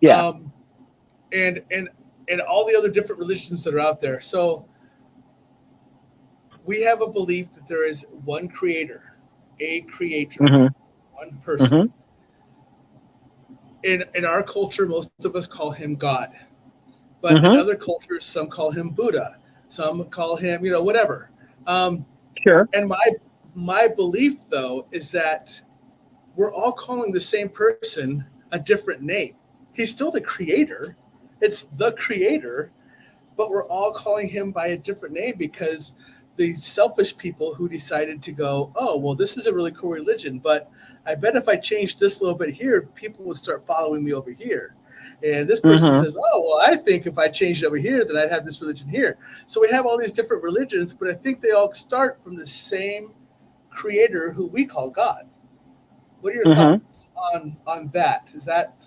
Yeah. And all the other different religions that are out there. So we have a belief that there is one creator, a creator, Mm-hmm. one person. Mm-hmm. In our culture, most of us call him God. But Mm-hmm. in other cultures, some call him Buddha. Some call him, you know, whatever. Sure. And my belief, though, is that we're all calling the same person a different name. He's still the creator. It's the creator, but we're all calling him by a different name because the selfish people who decided to go, oh, well, this is a really cool religion, but I bet if I change this little bit here, people will start following me over here. And this person Mm-hmm. says, oh, well, I think if I changed over here, then I'd have this religion here. So we have all these different religions, but I think they all start from the same creator who we call God. What are your Mm-hmm. thoughts on that? Is that...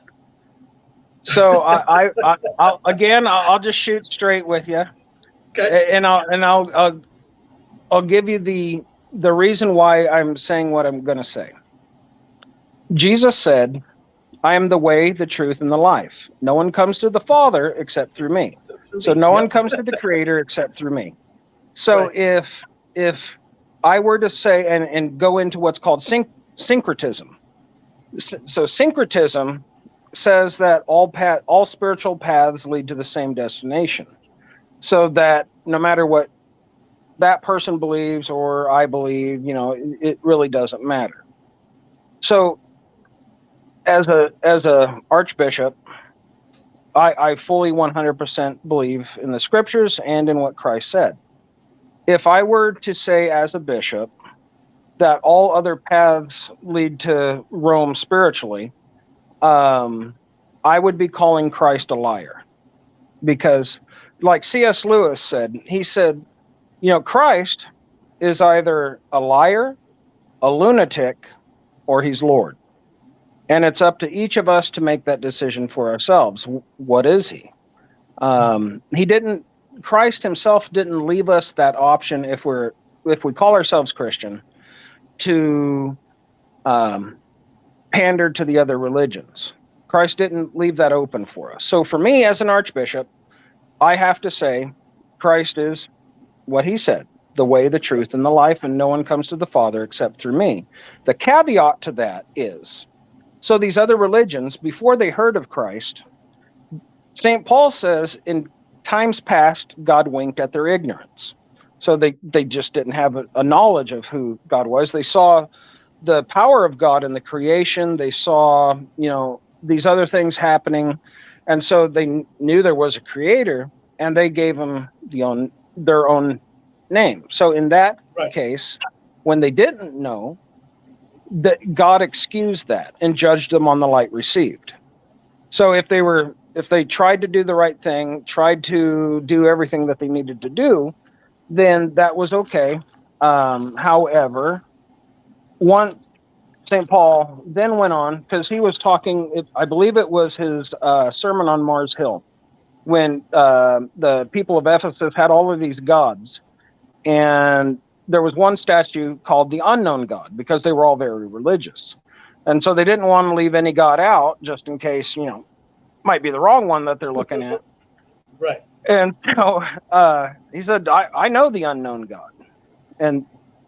So I'll just shoot straight with you, Okay. and I'll give you the reason why I'm saying what I'm going to say. Jesus said, I am the way, the truth, and the life. No one comes to the Father except through me. So no one comes to the Creator except through me. So Right. if I were to say and go into what's called syncretism. So syncretism says that all spiritual paths lead to the same destination. So that no matter what that person believes or I believe, you know, it really doesn't matter. So as a archbishop, I fully 100% believe in the scriptures and in what Christ said. If I were to say as a bishop that all other paths lead to Rome spiritually, I would be calling Christ a liar. Because like C.S. Lewis said, he said, you know, Christ is either a liar, a lunatic, or he's Lord. And it's up to each of us to make that decision for ourselves. What is he? Christ himself didn't leave us that option if we call ourselves Christian to pander to the other religions. Christ didn't leave that open for us. So for me as an archbishop, I have to say Christ is what he said, the way, the truth, and the life, and no one comes to the Father except through me. The caveat to that is, so these other religions, before they heard of Christ, St. Paul says in times past, God winked at their ignorance. So they just didn't have a knowledge of who God was. They saw the power of God in the creation. They saw, you know, these other things happening. And so they knew there was a creator, and they gave him their own name. So in that case, when they didn't know, that God excused that and judged them on the light received. So if they tried to do the right thing, tried to do everything that they needed to do, then that was okay. However, St. Paul then went on, because he was talking, I believe it was his sermon on Mars Hill, when the people of Ephesus had all of these gods. And there was one statue called the unknown God, because they were all very religious. And so they didn't want to leave any God out, just in case, might be the wrong one that they're looking at. Right. And so he said, I know the unknown God. And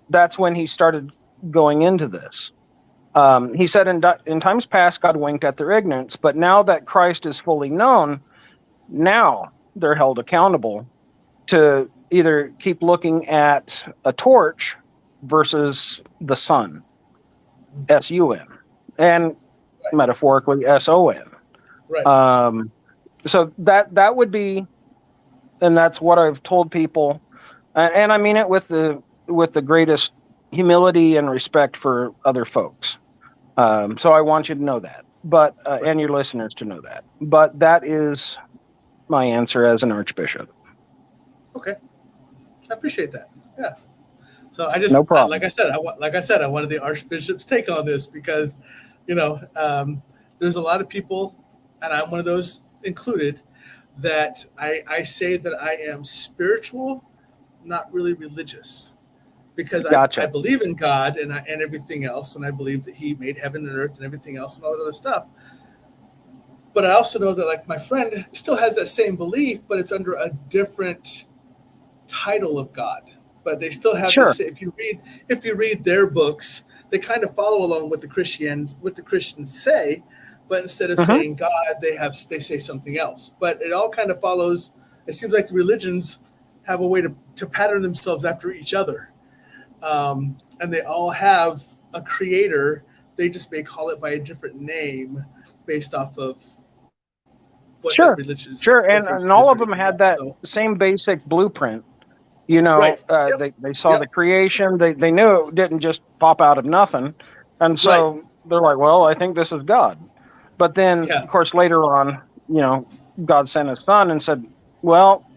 that's when he started going into this. He said, in times past, God winked at their ignorance, but now that Christ is fully known, now they're held accountable to either keep looking at a torch versus the sun, S-U-N, and metaphorically S-O-N. Right. So that would be, and that's what I've told people, and I mean it with the greatest humility and respect for other folks. So I want you to know that, but and your listeners to know that. But that is my answer as an archbishop. Okay, I appreciate that. Yeah. So I just, no problem. Like I said, I wanted the archbishop's take on this because, there's a lot of people, and I'm one of those included, that I say that I am spiritual, not really religious, because Gotcha. I believe in God and everything else, and I believe that He made heaven and earth and everything else and all that other stuff. But I also know that, like, my friend still has that same belief, but it's under a different title of God. But they still have this. If you read their books, they kind of follow along with the Christians say, but instead of saying God, they say something else. But it all kind of follows. It seems like the religions have a way to pattern themselves after each other, and they all have a creator. They just may call it by a different name based off of what that religious. And all of them had that same basic blueprint. Right. They saw the creation. They knew it didn't just pop out of nothing, and so they're like, well, I think this is God. But then, of course, later on, God sent His Son and said, well,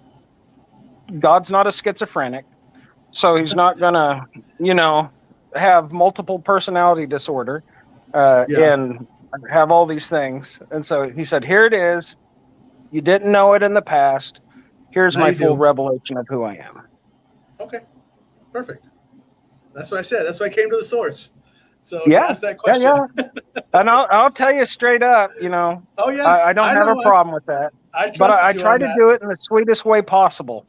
God's not a schizophrenic, so He's not gonna, have multiple personality disorder and have all these things. And so He said, here it is. You didn't know it in the past. Here's my full revelation of who I am. Okay, perfect. That's what I said. That's why I came to the source. So to ask that question. Yeah. And I'll tell you straight up, Oh yeah. I don't have a problem with that. But I try to do it in the sweetest way possible.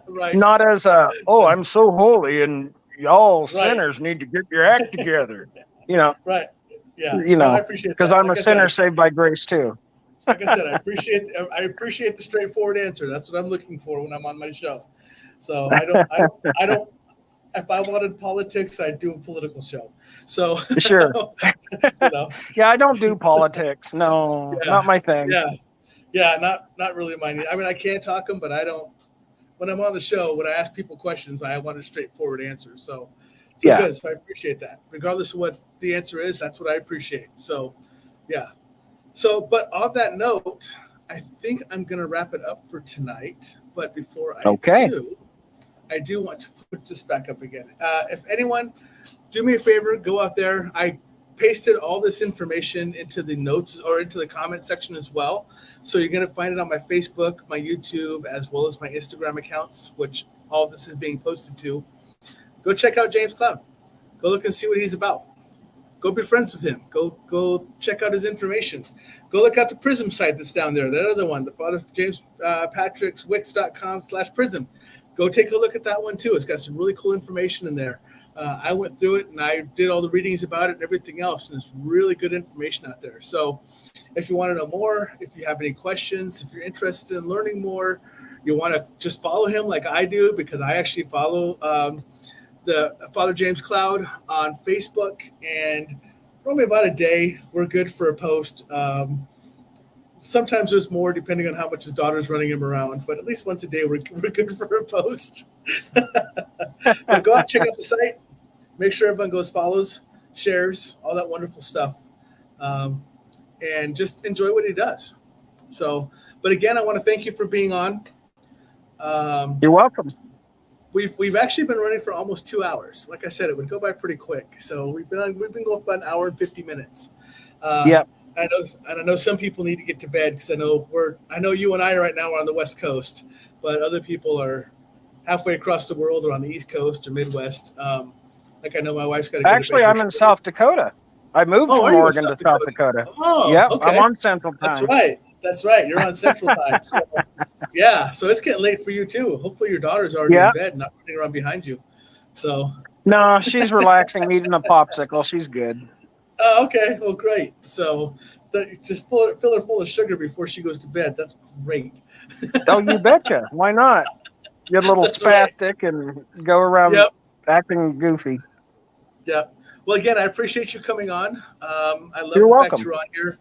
Right. Not as I'm so holy and y'all sinners need to get your act together. Right. Yeah. I appreciate that. Because I'm a sinner saved by grace too. Like I said, I appreciate the straightforward answer. That's what I'm looking for when I'm on my show. So I don't. If I wanted politics, I'd do a political show. So sure. Yeah, I don't do politics. No, not my thing. Yeah, not really my. I mean, I can talk them, but I don't. When I'm on the show, when I ask people questions, I want a straightforward answer. So good. So I appreciate that. Regardless of what the answer is, that's what I appreciate. So, yeah. So, but on that note, I think I'm going to wrap it up for tonight. But before I do, I do want to put this back up again. If anyone, do me a favor, go out there. I pasted all this information into the notes or into the comment section as well. So you're going to find it on my Facebook, my YouTube, as well as my Instagram accounts, which all this is being posted to. Go check out James Cloud. Go look and see what he's about. Go be friends with him. Go check out his information. Go look at the Prism site that's down there. That other one, the Father James Patrick's Wix.com/Prism. Go take a look at that one too. It's got some really cool information in there. I went through it and I did all the readings about it and everything else, and it's really good information out there. So if you want to know more, if you have any questions, if you're interested in learning more, you want to just follow him like I do, because I actually follow the Father James Cloud on Facebook, and normally about a day we're good for a post. Sometimes there's more depending on how much his daughter's running him around, but at least once a day we're good for a post. But go out, check out the site, make sure everyone goes, follows, shares, all that wonderful stuff, and just enjoy what he does. So, but again, I want to thank you for being on. You're welcome. We've actually been running for almost 2 hours. Like I said, it would go by pretty quick. So we've been going for about an hour and 50 minutes. I know some people need to get to bed, because I know you and I right now are on the West Coast, but other people are halfway across the world or on the East Coast or Midwest. Like I know my wife's got to go to bed. Actually, I'm in South Dakota. I moved Oh, from are you in Oregon to South Dakota. Oh, Yep, okay. I'm on Central That's Time. right. That's right. You're on Central Time. So, yeah. So it's getting late for you too. Hopefully your daughter's already Yeah. in bed, not running around behind you. So. No, she's relaxing, eating a popsicle. She's good. Okay. Well, great. So just fill her full of sugar before she goes to bed. That's great. Oh, you betcha. Why not? Get a little That's right. spastic and go around Yep. acting goofy. Yep. Well, again, I appreciate you coming on. I love You're the welcome. fact you're on here.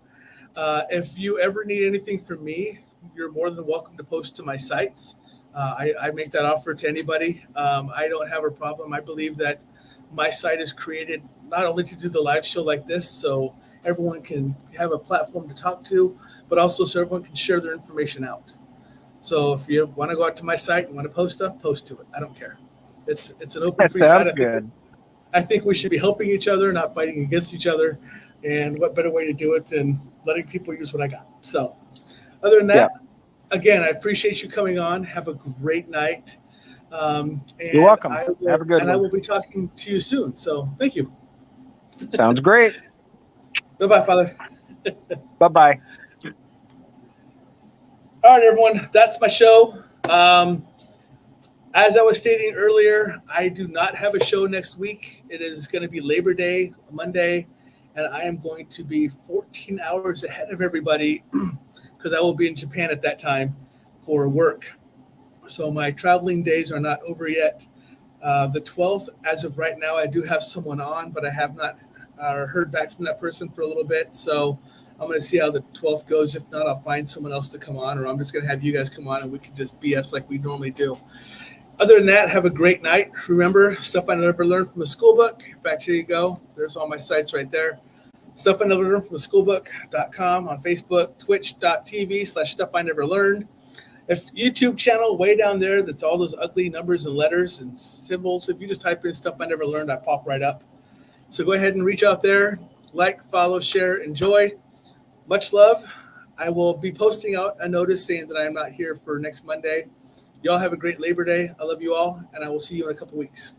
If you ever need anything from me, you're more than welcome to post to my sites. I make that offer to anybody. I don't have a problem. I believe that my site is created not only to do the live show like this, so everyone can have a platform to talk to, but also so everyone can share their information out. So if you want to go out to my site and want to post stuff, post to it. I don't care. It's an open That free site. sounds good. I think we should be helping each other, not fighting against each other. And what better way to do it than letting people use what I got? So other than that, again, I appreciate you coming on. Have a great night. And You're welcome. I will, Have a good and one. I will be talking to you soon. So thank you. Sounds great. Bye-bye, Father. Bye-bye. All right, everyone. That's my show. As I was stating earlier, I do not have a show next week. It is going to be Labor Day, Monday, and I am going to be 14 hours ahead of everybody because I will be in Japan at that time for work. So my traveling days are not over yet. The 12th, as of right now, I do have someone on, but I have not heard back from that person for a little bit. So I'm going to see how the 12th goes. If not, I'll find someone else to come on, or I'm just going to have you guys come on and we can just BS like we normally do. Other than that, have a great night. Remember, stuff I never learned from a schoolbook. In fact, here you go. There's all my sites right there. Stuff I never learned from a schoolbook.com on Facebook, twitch.tv/stuff I never learned. If YouTube channel way down there, that's all those ugly numbers and letters and symbols. If you just type in stuff I never learned, I pop right up. So go ahead and reach out there, like, follow, share, enjoy. Much love. I will be posting out a notice saying that I am not here for next Monday. Y'all have a great Labor Day. I love you all, and I will see you in a couple weeks.